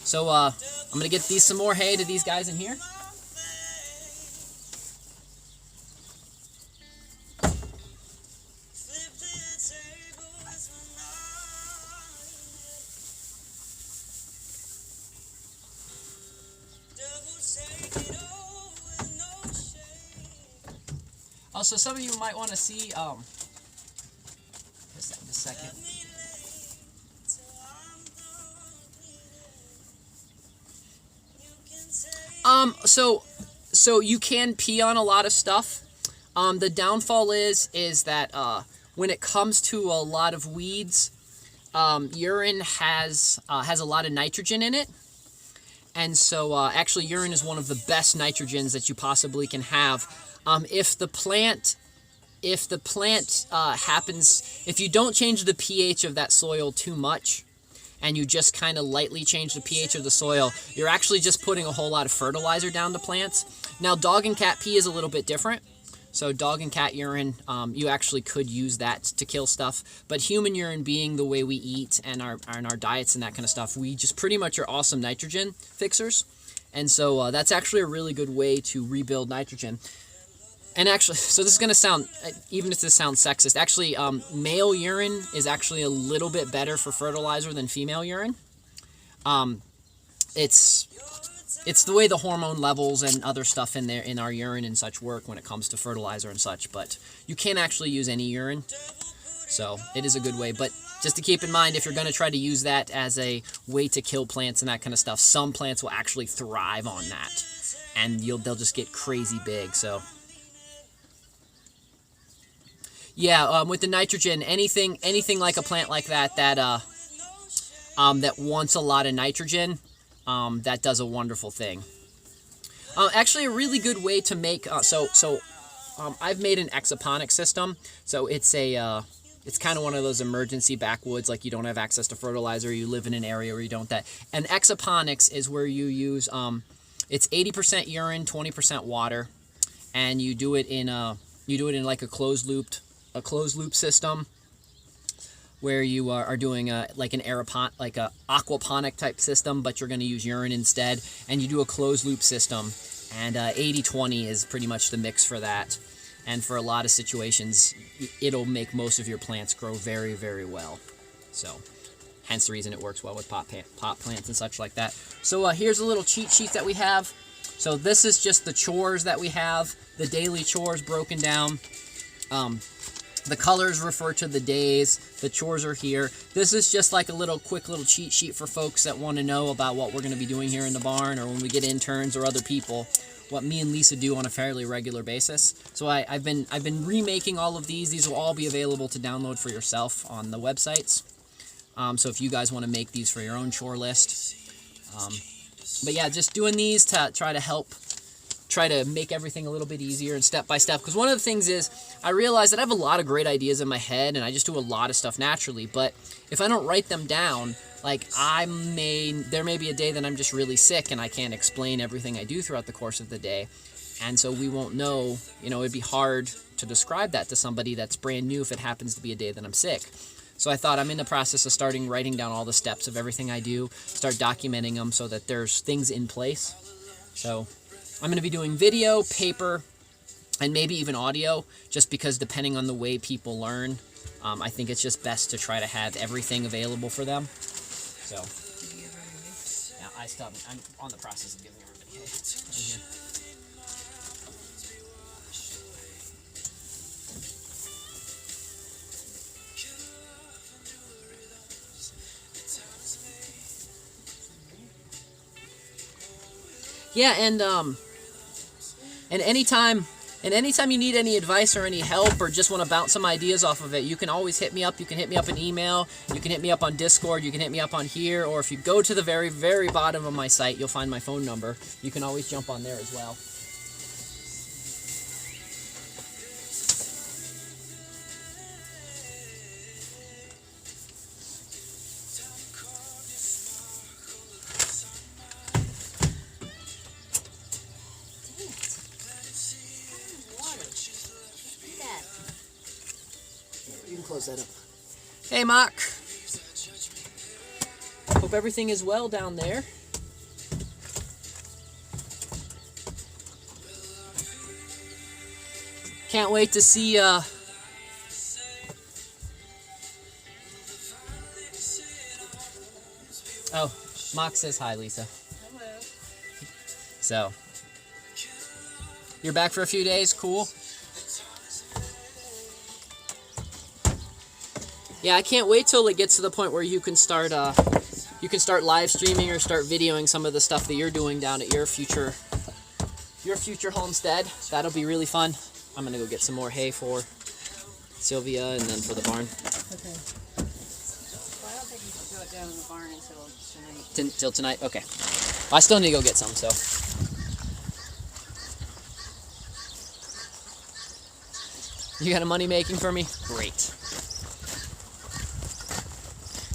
So I'm gonna get some more hay to these guys in here. Also, some of you might want to see, just a second. So you can pee on a lot of stuff. The downfall is that when it comes to a lot of weeds, urine has a lot of nitrogen in it. And so actually urine is one of the best nitrogens that you possibly can have. If the plant happens, if you don't change the pH of that soil too much, and you just kind of lightly change the pH of the soil, you're actually just putting a whole lot of fertilizer down the plants. Now, dog and cat pee is a little bit different. So dog and cat urine, you actually could use that to kill stuff. But human urine, being the way we eat and our diets and that kind of stuff, we just pretty much are awesome nitrogen fixers. And so that's actually a really good way to rebuild nitrogen. And actually, so this is going to sound, even if this sounds sexist, actually male urine is actually a little bit better for fertilizer than female urine. It's the way the hormone levels and other stuff in our urine and such work when it comes to fertilizer and such, but you can actually use any urine, so it is a good way. But just to keep in mind, if you're going to try to use that as a way to kill plants and that kind of stuff, some plants will actually thrive on that, and they'll just get crazy big. So yeah, with the nitrogen, anything like a plant like that that wants a lot of nitrogen, that does a wonderful thing. Actually, a really good way to make I've made an exoponic system. So it's kind of one of those emergency backwoods, like you don't have access to fertilizer, you live in an area where you don't that. And exoponics is where you use it's 80% urine, 20% water, and you do it in like a closed loop system, where you are doing like an like a aquaponic type system, but you're going to use urine instead, and you do a closed loop system, and 80-20 is pretty much the mix for that. And for a lot of situations, it'll make most of your plants grow very, very well. So, hence the reason it works well with pot plants and such like that. So here's a little cheat sheet that we have. So this is just the chores that we have, the daily chores broken down. The colors refer to the days. The chores are here. This is just like a quick little cheat sheet for folks that want to know about what we're going to be doing here in the barn, or when we get interns or other people, what me and Lisa do on a fairly regular basis. So I've been remaking all of these. These will all be available to download for yourself on the websites. So if you guys want to make these for your own chore list. But yeah, just doing these to try to make everything a little bit easier and step by step. Because one of the things is, I realize that I have a lot of great ideas in my head, and I just do a lot of stuff naturally. But if I don't write them down, like there may be a day that I'm just really sick and I can't explain everything I do throughout the course of the day. And so we won't know, it'd be hard to describe that to somebody that's brand new if it happens to be a day that I'm sick. So I thought I'm in the process of starting writing down all the steps of everything I do, start documenting them so that there's things in place. So I'm going to be doing video, paper, and maybe even audio, just because depending on the way people learn, I think it's just best to try to have everything available for them. So, yeah, I'm on the process of giving everybody hay right here. Yeah, and anytime you need any advice or any help, or just want to bounce some ideas off of it, you can always hit me up. You can hit me up in email, you can hit me up on Discord, you can hit me up on here, or if you go to the very, very bottom of my site, you'll find my phone number. You can always jump on there as well. You can close that up. Hey, Mock. Hope everything is well down there. Can't wait to see Oh, Mock says hi, Lisa. Hello. So, you're back for a few days? Cool. Yeah, I can't wait till it gets to the point where you can start live streaming or start videoing some of the stuff that you're doing down at your future homestead. That'll be really fun. I'm gonna go get some more hay for Sylvia and then for the barn. Okay. Well, I don't think you should go down in the barn until tonight. Till tonight? Okay. Well, I still need to go get some, so. You got a money making for me? Great.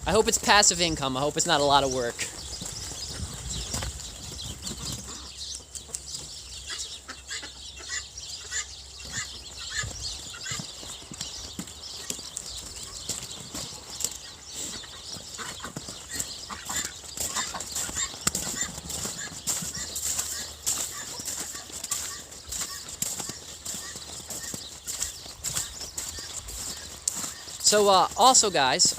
I hope it's passive income. I hope it's not a lot of work. So also, guys,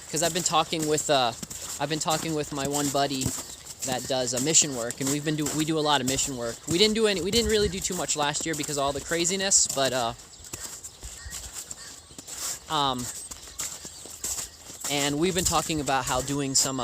because I've been talking with my one buddy that does mission work, and we do a lot of mission work. We didn't really do too much last year because of all the craziness, but and we've been talking about how doing some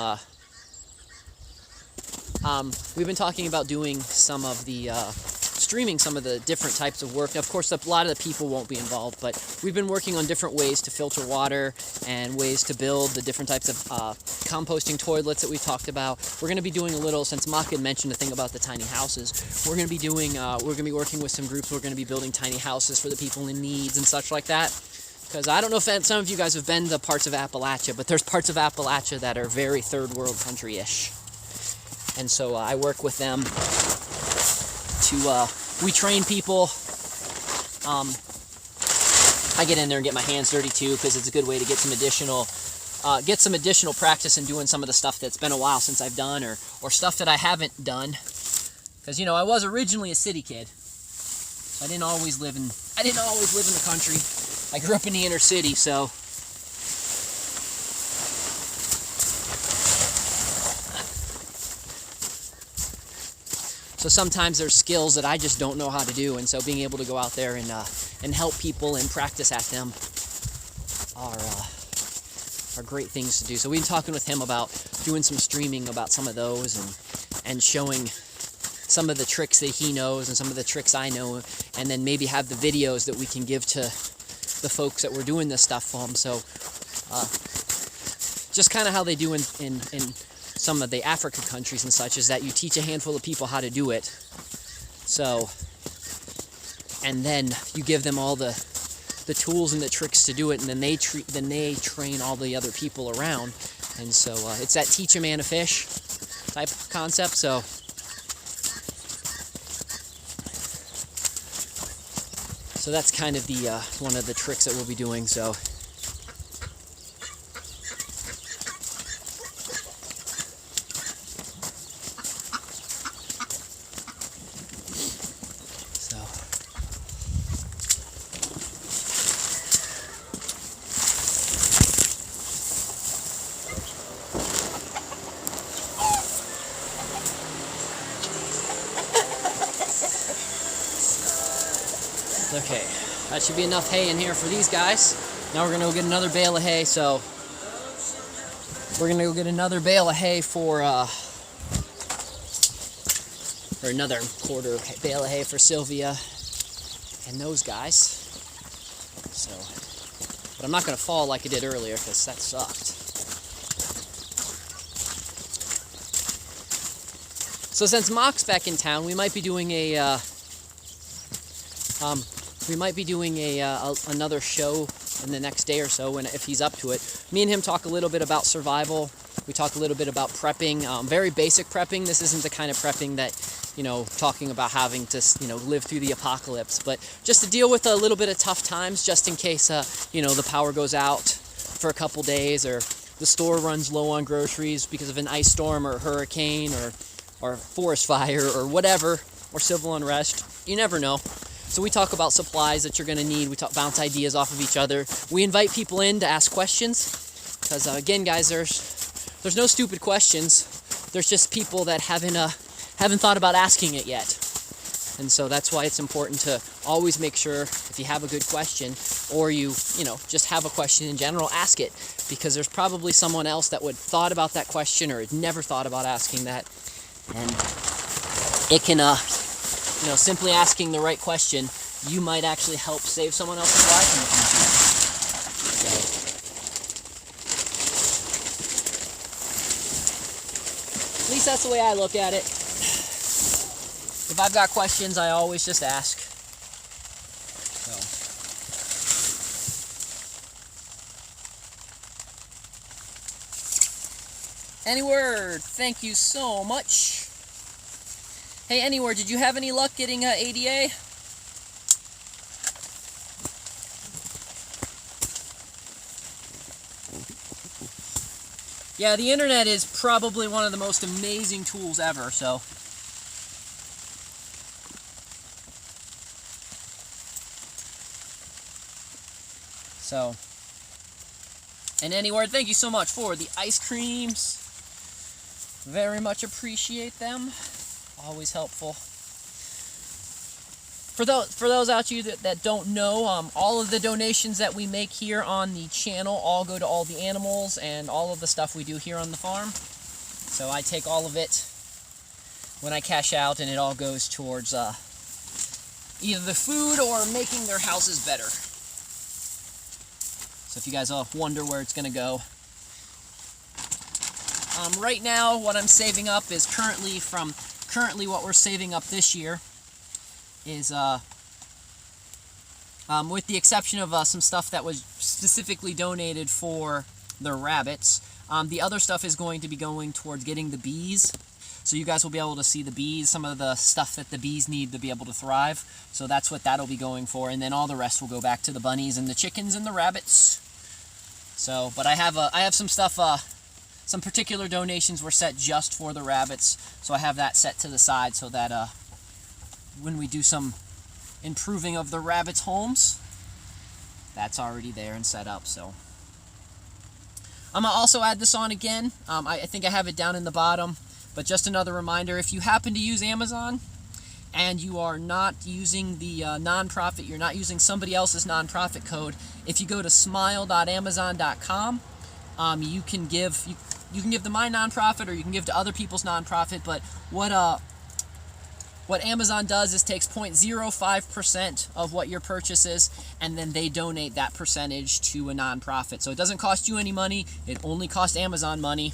streaming some of the different types of work. Of course, a lot of the people won't be involved, but we've been working on different ways to filter water and ways to build the different types of composting toilets that we talked about. We're going to be doing a little, since Mock had mentioned the thing about the tiny houses, we're going to be doing, we're going to be working with some groups. We're going to be building tiny houses for the people in needs and such like that. Because I don't know if some of you guys have been to parts of Appalachia, but there's parts of Appalachia that are very third world country-ish. And so I work with them to, we train people. I get in there and get my hands dirty too, because it's a good way to get some additional practice in doing some of the stuff that's been a while since I've done, or stuff that I haven't done. Because, you know, I was originally a city kid. I didn't always live in the country. I grew up in the inner city, so sometimes there's skills that I just don't know how to do, and so being able to go out there and help people and practice at them are great things to do. So we've been talking with him about doing some streaming about some of those and showing some of the tricks that he knows and some of the tricks I know, and then maybe have the videos that we can give to the folks that we're doing this stuff for them. So just kind of how they do in some of the African countries and such, is that you teach a handful of people how to do it. So, and then you give them all the tools and the tricks to do it, and then they train all the other people around. And so it's that teach a man a fish type of concept. So that's kind of the one of the tricks that we'll be doing. So okay, that should be enough hay in here for these guys. Now we're going to go get another bale of hay. So we're going to go get another bale of hay for another quarter bale of hay for Sylvia and those guys. So, but I'm not going to fall like I did earlier, because that sucked. So since Mock's back in town, we might be doing another show in the next day or so, and if he's up to it. Me and him talk a little bit about survival. We talk a little bit about prepping, very basic prepping. This isn't the kind of prepping that, you know, talking about having to, you know, live through the apocalypse, but just to deal with a little bit of tough times, just in case, you know, the power goes out for a couple days, or the store runs low on groceries because of an ice storm or a hurricane or forest fire or whatever, or civil unrest. You never know. So we talk about supplies that you're going to need. We bounce ideas off of each other. We invite people in to ask questions, because again, guys, there's no stupid questions. There's just people that haven't thought about asking it yet. And so that's why it's important to always make sure, if you have a good question, or you know, just have a question in general, ask it, because there's probably someone else that would thought about that question or had never thought about asking that. And it can, you know, simply asking the right question, you might actually help save someone else's life in the future. So, at least that's the way I look at it. If I've got questions, I always just ask. So. Anywhere, thank you so much. Hey, Anywhere, did you have any luck getting ADA? Yeah, the internet is probably one of the most amazing tools ever, so. And Anywhere, thank you so much for the ice creams. Very much appreciate them. Always helpful. For those out you that don't know, all of the donations that we make here on the channel all go to all the animals and all of the stuff we do here on the farm. So I take all of it when I cash out, and it all goes towards either the food or making their houses better. So if you guys all wonder where it's going to go. Right now, what I'm saving up is currently what we're saving up this year is, with the exception of some stuff that was specifically donated for the rabbits, the other stuff is going to be going towards getting the bees. So you guys will be able to see the bees, some of the stuff that the bees need to be able to thrive. So that's what that'll be going for, and then all the rest will go back to the bunnies and the chickens and the rabbits. So, but I have some stuff. Some particular donations were set just for the rabbits, so I have that set to the side so that when we do some improving of the rabbits' homes, that's already there and set up. So I'm gonna also add this on again. I think I have it down in the bottom, but just another reminder: if you happen to use Amazon and you are not using the nonprofit, you're not using somebody else's nonprofit code, if you go to smile.amazon.com, you can give to my nonprofit or you can give to other people's nonprofit. But what Amazon does is takes 0.05% of what your purchase is, and then they donate that percentage to a nonprofit. So it doesn't cost you any money. It only costs Amazon money.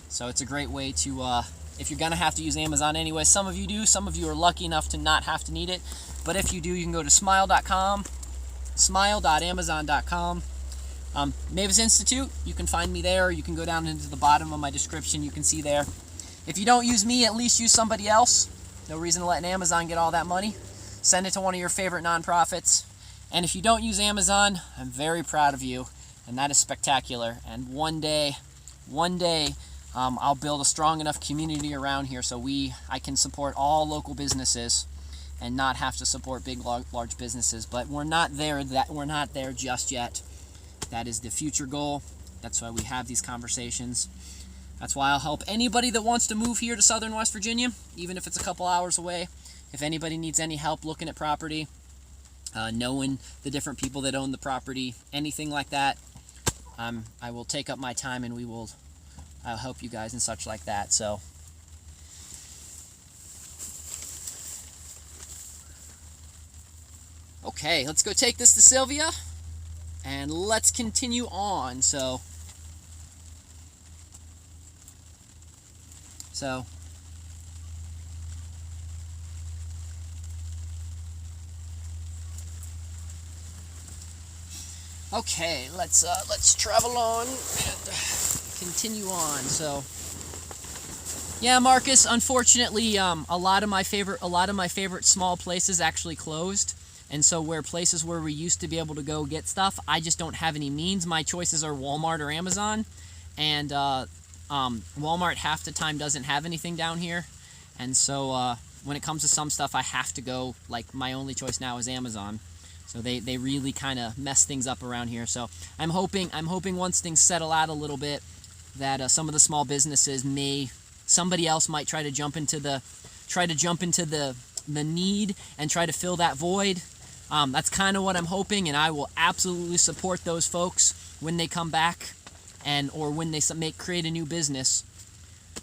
So it's a great way to, if you're going to have to use Amazon anyway. Some of you do. Some of you are lucky enough to not have to need it. But if you do, you can go to smile.com, smile.amazon.com. Mavis Institute, you can find me there. You can go down into the bottom of my description. You can see there. If you don't use me, at least use somebody else. No reason to let Amazon get all that money. Send it to one of your favorite nonprofits. And if you don't use Amazon, I'm very proud of you. And that is spectacular. And one day, I'll build a strong enough community around here so I can support all local businesses and not have to support big, large businesses. But we're not there just yet. That is the future goal. That's why we have these conversations. That's why I'll help anybody that wants to move here to southern West Virginia, even if it's a couple hours away. If anybody needs any help looking at property, knowing the different people that own the property, anything like that, I will take up my time and I'll help you guys and such like that. So okay, let's go take this to Sylvia. And let's continue on. So okay, let's travel on and continue on. So yeah, Marcus, unfortunately, a lot of my favorite small places actually closed. And so places where we used to be able to go get stuff, I just don't have any means. My choices are Walmart or Amazon. And Walmart half the time doesn't have anything down here. And so when it comes to some stuff, I have to go, like my only choice now is Amazon. So they really kind of mess things up around here. So I'm hoping once things settle out a little bit that some of the small businesses somebody else might try to jump into the need and try to fill that void. That's kind of what I'm hoping, and I will absolutely support those folks when they come back or when they create a new business.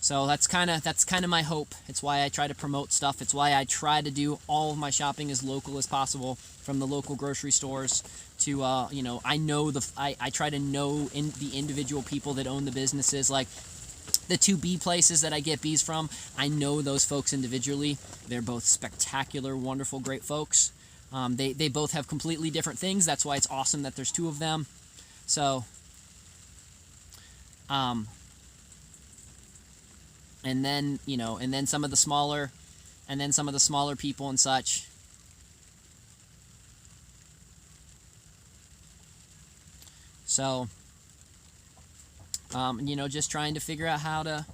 So that's kind of my hope. It's why I try to promote stuff. It's why I try to do all of my shopping as local as possible, from the local grocery stores to I try to know the individual people that own the businesses. Like the 2 bee places that I get bees from, I know those folks individually. They're both spectacular, wonderful, great folks. They both have completely different things. That's why it's awesome that there's 2 of them. So, and then some of the smaller people and such. So, just trying to figure out how to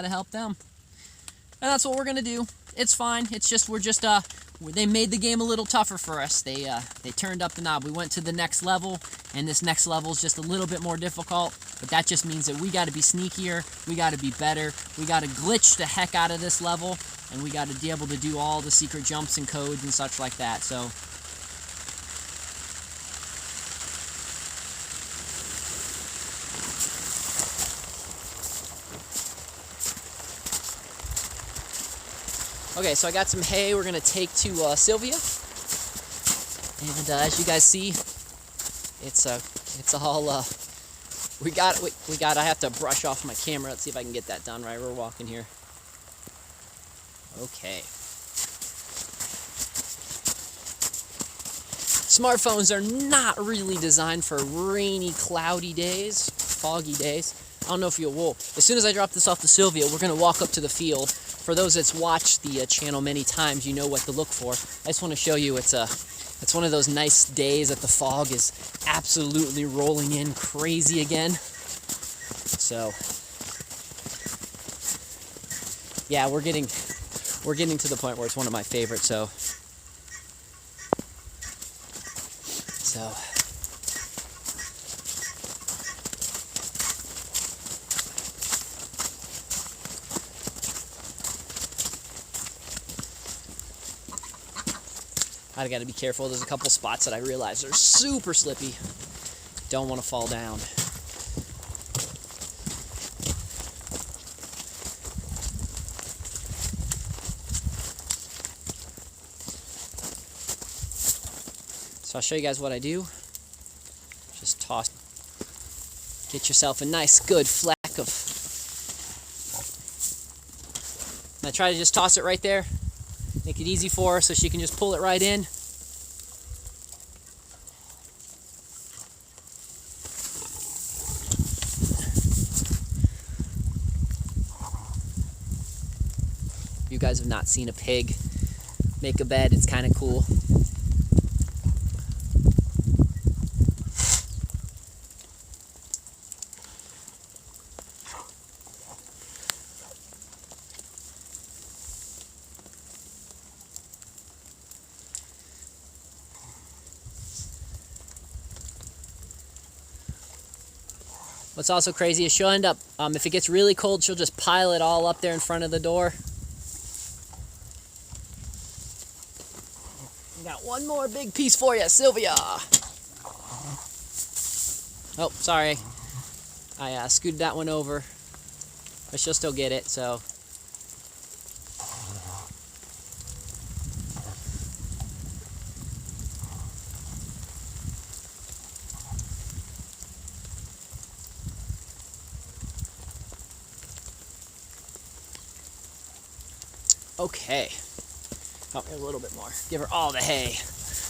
help them. And that's what we're gonna do. It's fine. It's just they made the game a little tougher for us. They turned up the knob. We went to the next level, and this next level is just a little bit more difficult. But that just means that we got to be sneakier. We got to be better. We got to glitch the heck out of this level, and we got to be able to do all the secret jumps and codes and such like that. So. Okay, so I got some hay we're gonna take to Sylvia, and as you guys see, it's all we got. I have to brush off my camera. Let's see if I can get that done right. We're walking here. Okay. Smartphones are not really designed for rainy, cloudy days, foggy days. I don't know if you will. As soon as I drop this off to Sylvia, we're going to walk up to the field. For those that's watched the channel many times, you know what to look for. I just want to show you it's one of those nice days that the fog is absolutely rolling in crazy again. So, yeah, we're getting to the point where it's one of my favorites. So. I gotta be careful. There's a couple spots that I realize are super slippy. Don't want to fall down. So I'll show you guys what I do. Just toss. Get yourself a nice good fleck of. I try to just toss it right there. Make it easy for her so she can just pull it right in. If you guys have not seen a pig make a bed, it's kind of cool. What's also crazy is she'll end up, if it gets really cold, she'll just pile it all up there in front of the door. We got one more big piece for you, Sylvia. Oh, sorry. I scooted that one over, but she'll still get it, so. Okay. Oh, a little bit more. Give her all the hay.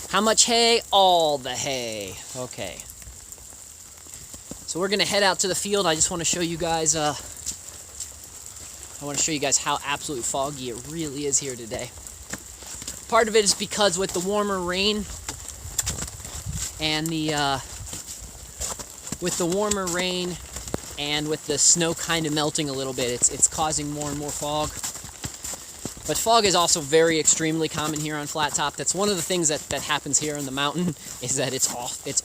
How much hay? All the hay. Okay. So we're gonna head out to the field. I just want to show you guys. I want to show you guys how absolutely foggy it really is here today. Part of it is because with the warmer rain and with the snow kind of melting a little bit, it's causing more and more fog. But fog is also very extremely common here on Flat Top. That's one of the things that happens here in the mountain, is that it's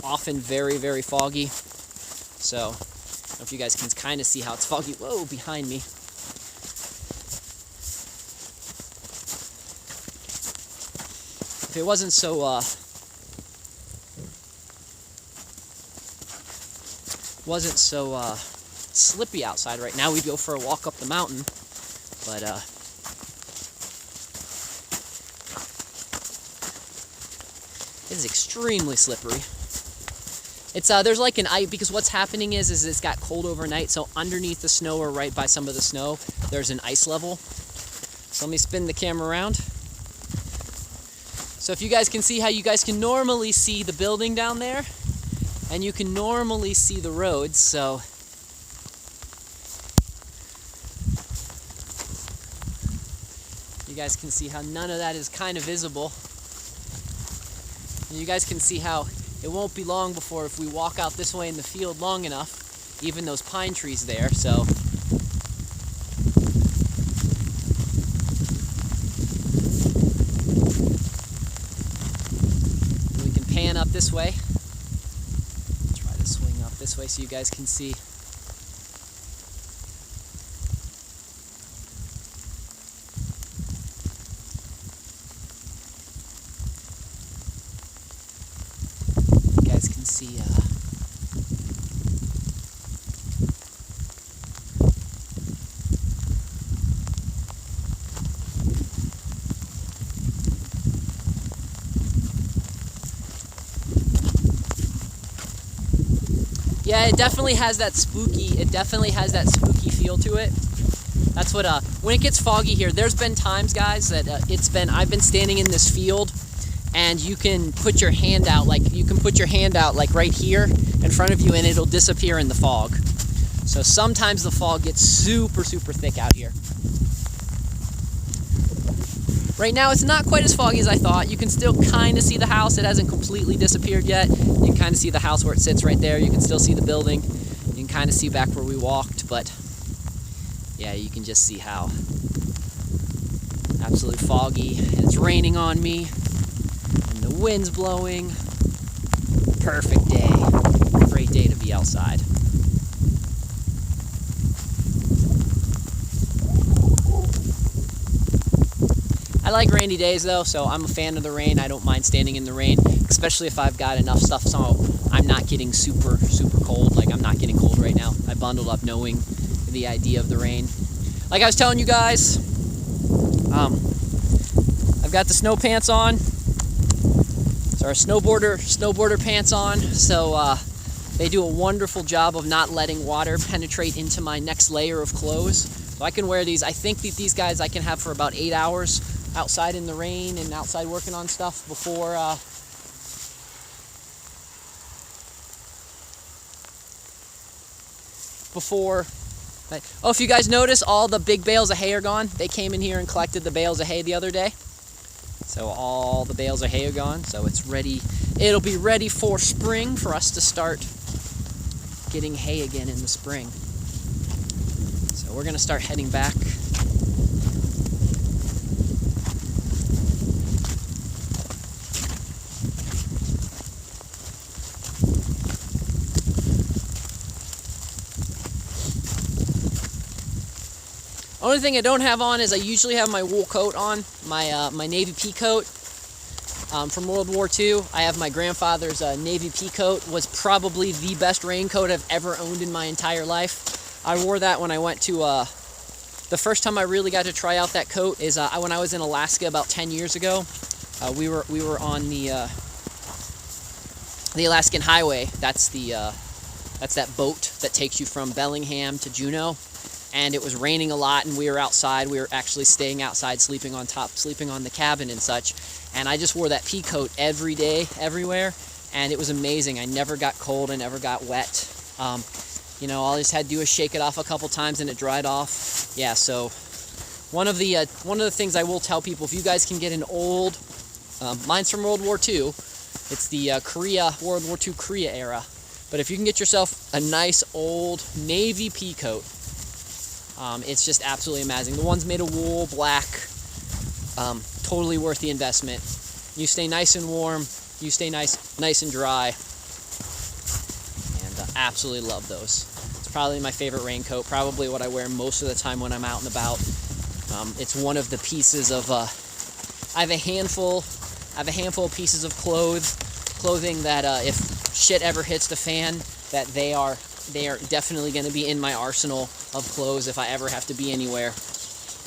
often very, very foggy. So, I don't know if you guys can kind of see how it's foggy. Whoa, behind me. If it wasn't so slippy outside right now, we'd go for a walk up the mountain. But it is extremely slippery. It's there's like an ice, because what's happening is it's got cold overnight, so underneath the snow or right by some of the snow, there's an ice level. So let me spin the camera around. So if you guys can see how you guys can normally see the building down there, and you can normally see the roads, so you guys can see how none of that is kind of visible. And you guys can see how it won't be long before, if we walk out this way in the field long enough, even those pine trees there, so. We can pan up this way. Try to swing up this way so you guys can see. Can see Yeah, it definitely has that spooky feel to it. That's what when it gets foggy here, there's been times, guys, that I've been standing in this field, and you can put your hand out like right here in front of you, and it'll disappear in the fog. So sometimes the fog gets super thick out here. Right now it's not quite as foggy as I thought. You can still kind of see the house. It hasn't completely disappeared yet. You can kind of see the house where it sits right there. You can still see the building. You can kind of see back where we walked, but yeah, you can just see how absolutely foggy, and it's raining on me, and the wind's blowing. Perfect day. Great day to be outside. I like rainy days though, so I'm a fan of the rain. I don't mind standing in the rain, especially if I've got enough stuff so I'm not getting super cold. Like, I'm not getting cold right now. I bundled up knowing the idea of the rain. Like I was telling you guys, I've got the snow pants on. So our snowboarder pants on. So they do a wonderful job of not letting water penetrate into my next layer of clothes. So I can wear these. I think that these guys I can have for about 8 hours outside in the rain and outside working on stuff before if you guys notice, all the big bales of hay are gone. They came in here and collected the bales of hay the other day. So all the bales of hay are gone. So it's ready. It'll be ready for spring for us to start getting hay again in the spring. So we're going to start heading back. Only thing I don't have on is I usually have my wool coat on, my Navy pea coat from World War II. I have my grandfather's Navy pea coat. Was probably the best raincoat I've ever owned in my entire life. I wore that when I went to, the first time I really got to try out that coat is when I was in Alaska about 10 years ago. We were on the Alaskan Highway. That's that boat that takes you from Bellingham to Juneau. And it was raining a lot, and we were outside. We were actually staying outside, sleeping on the cabin and such. And I just wore that pea coat every day, everywhere, and it was amazing. I never got cold. I never got wet. All I just had to do was shake it off a couple times, and it dried off. Yeah. So one of the things I will tell people, if you guys can get an old, mine's from World War II. It's the World War II Korea era. But if you can get yourself a nice old Navy pea coat. It's just absolutely amazing. The one's made of wool, black, totally worth the investment. You stay nice and warm, you stay nice and dry, and absolutely love those. It's probably my favorite raincoat, probably what I wear most of the time when I'm out and about. It's one of the pieces of, I have a handful of pieces of clothing that if shit ever hits the fan, that they are definitely going to be in my arsenal of clothes if I ever have to be anywhere.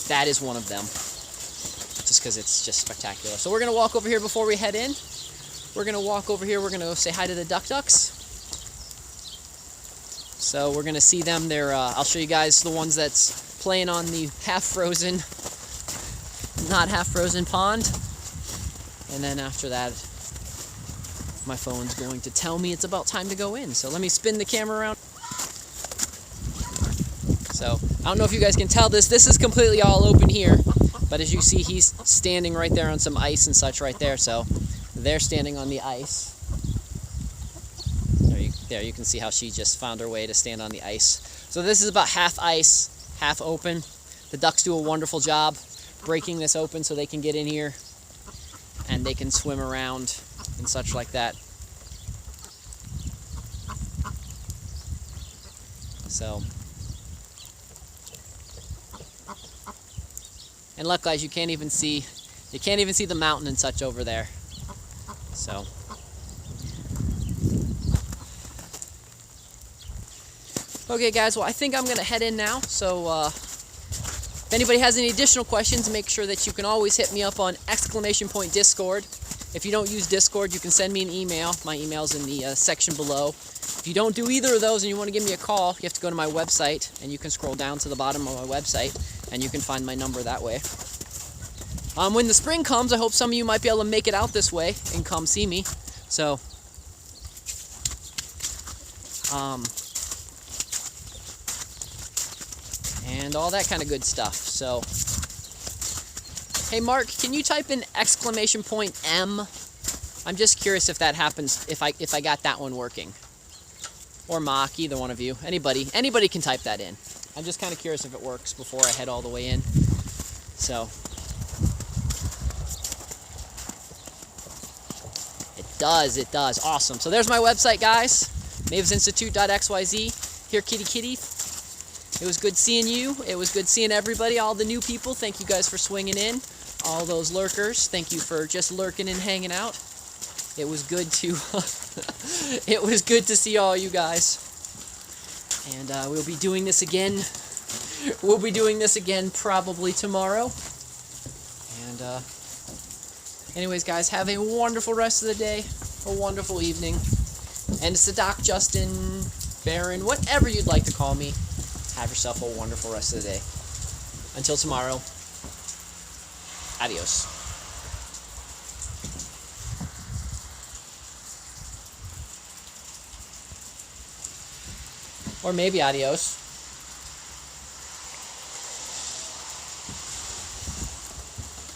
That is one of them, just because it's just spectacular. So we're going to walk over here before we head in. We're going to walk over here. We're going to go say hi to the ducks. So we're going to see them. I'll show you guys the ones that's playing on the not half-frozen pond. And then after that, my phone's going to tell me it's about time to go in. So let me spin the camera around. So I don't know if you guys can tell this. This is completely all open here. But as you see, he's standing right there on some ice and such right there. So they're standing on the ice. There you can see how she just found her way to stand on the ice. So this is about half ice, half open. The ducks do a wonderful job breaking this open so they can get in here and they can swim around and such like that. So, and look, guys, you can't even see the mountain and such over there. So, okay, guys, well, I think I'm gonna head in now. So, if anybody has any additional questions, make sure that you can always hit me up on !Discord. If you don't use Discord, you can send me an email. My email's in the section below. If you don't do either of those and you want to give me a call, you have to go to my website, and you can scroll down to the bottom of my website, and you can find my number that way. When the spring comes, I hope some of you might be able to make it out this way and come see me. So, and all that kind of good stuff. So, hey Mark, can you type in !M? I'm just curious if that happens, if I got that one working. Or Mock, either one of you. Anybody can type that in. I'm just kind of curious if it works before I head all the way in. So, it does. Awesome. So there's my website, guys. MavisInstitute.xyz. Here, kitty kitty. It was good seeing you. It was good seeing everybody, all the new people. Thank you guys for swinging in. All those lurkers, thank you for just lurking and hanging out. It was good to it was good to see all you guys. And we'll be doing this again. We'll be doing this again probably tomorrow. And anyways, guys, have a wonderful rest of the day, a wonderful evening. And Sadak, Justin, Baron, whatever you'd like to call me, have yourself a wonderful rest of the day. Until tomorrow, adios. Or maybe adios.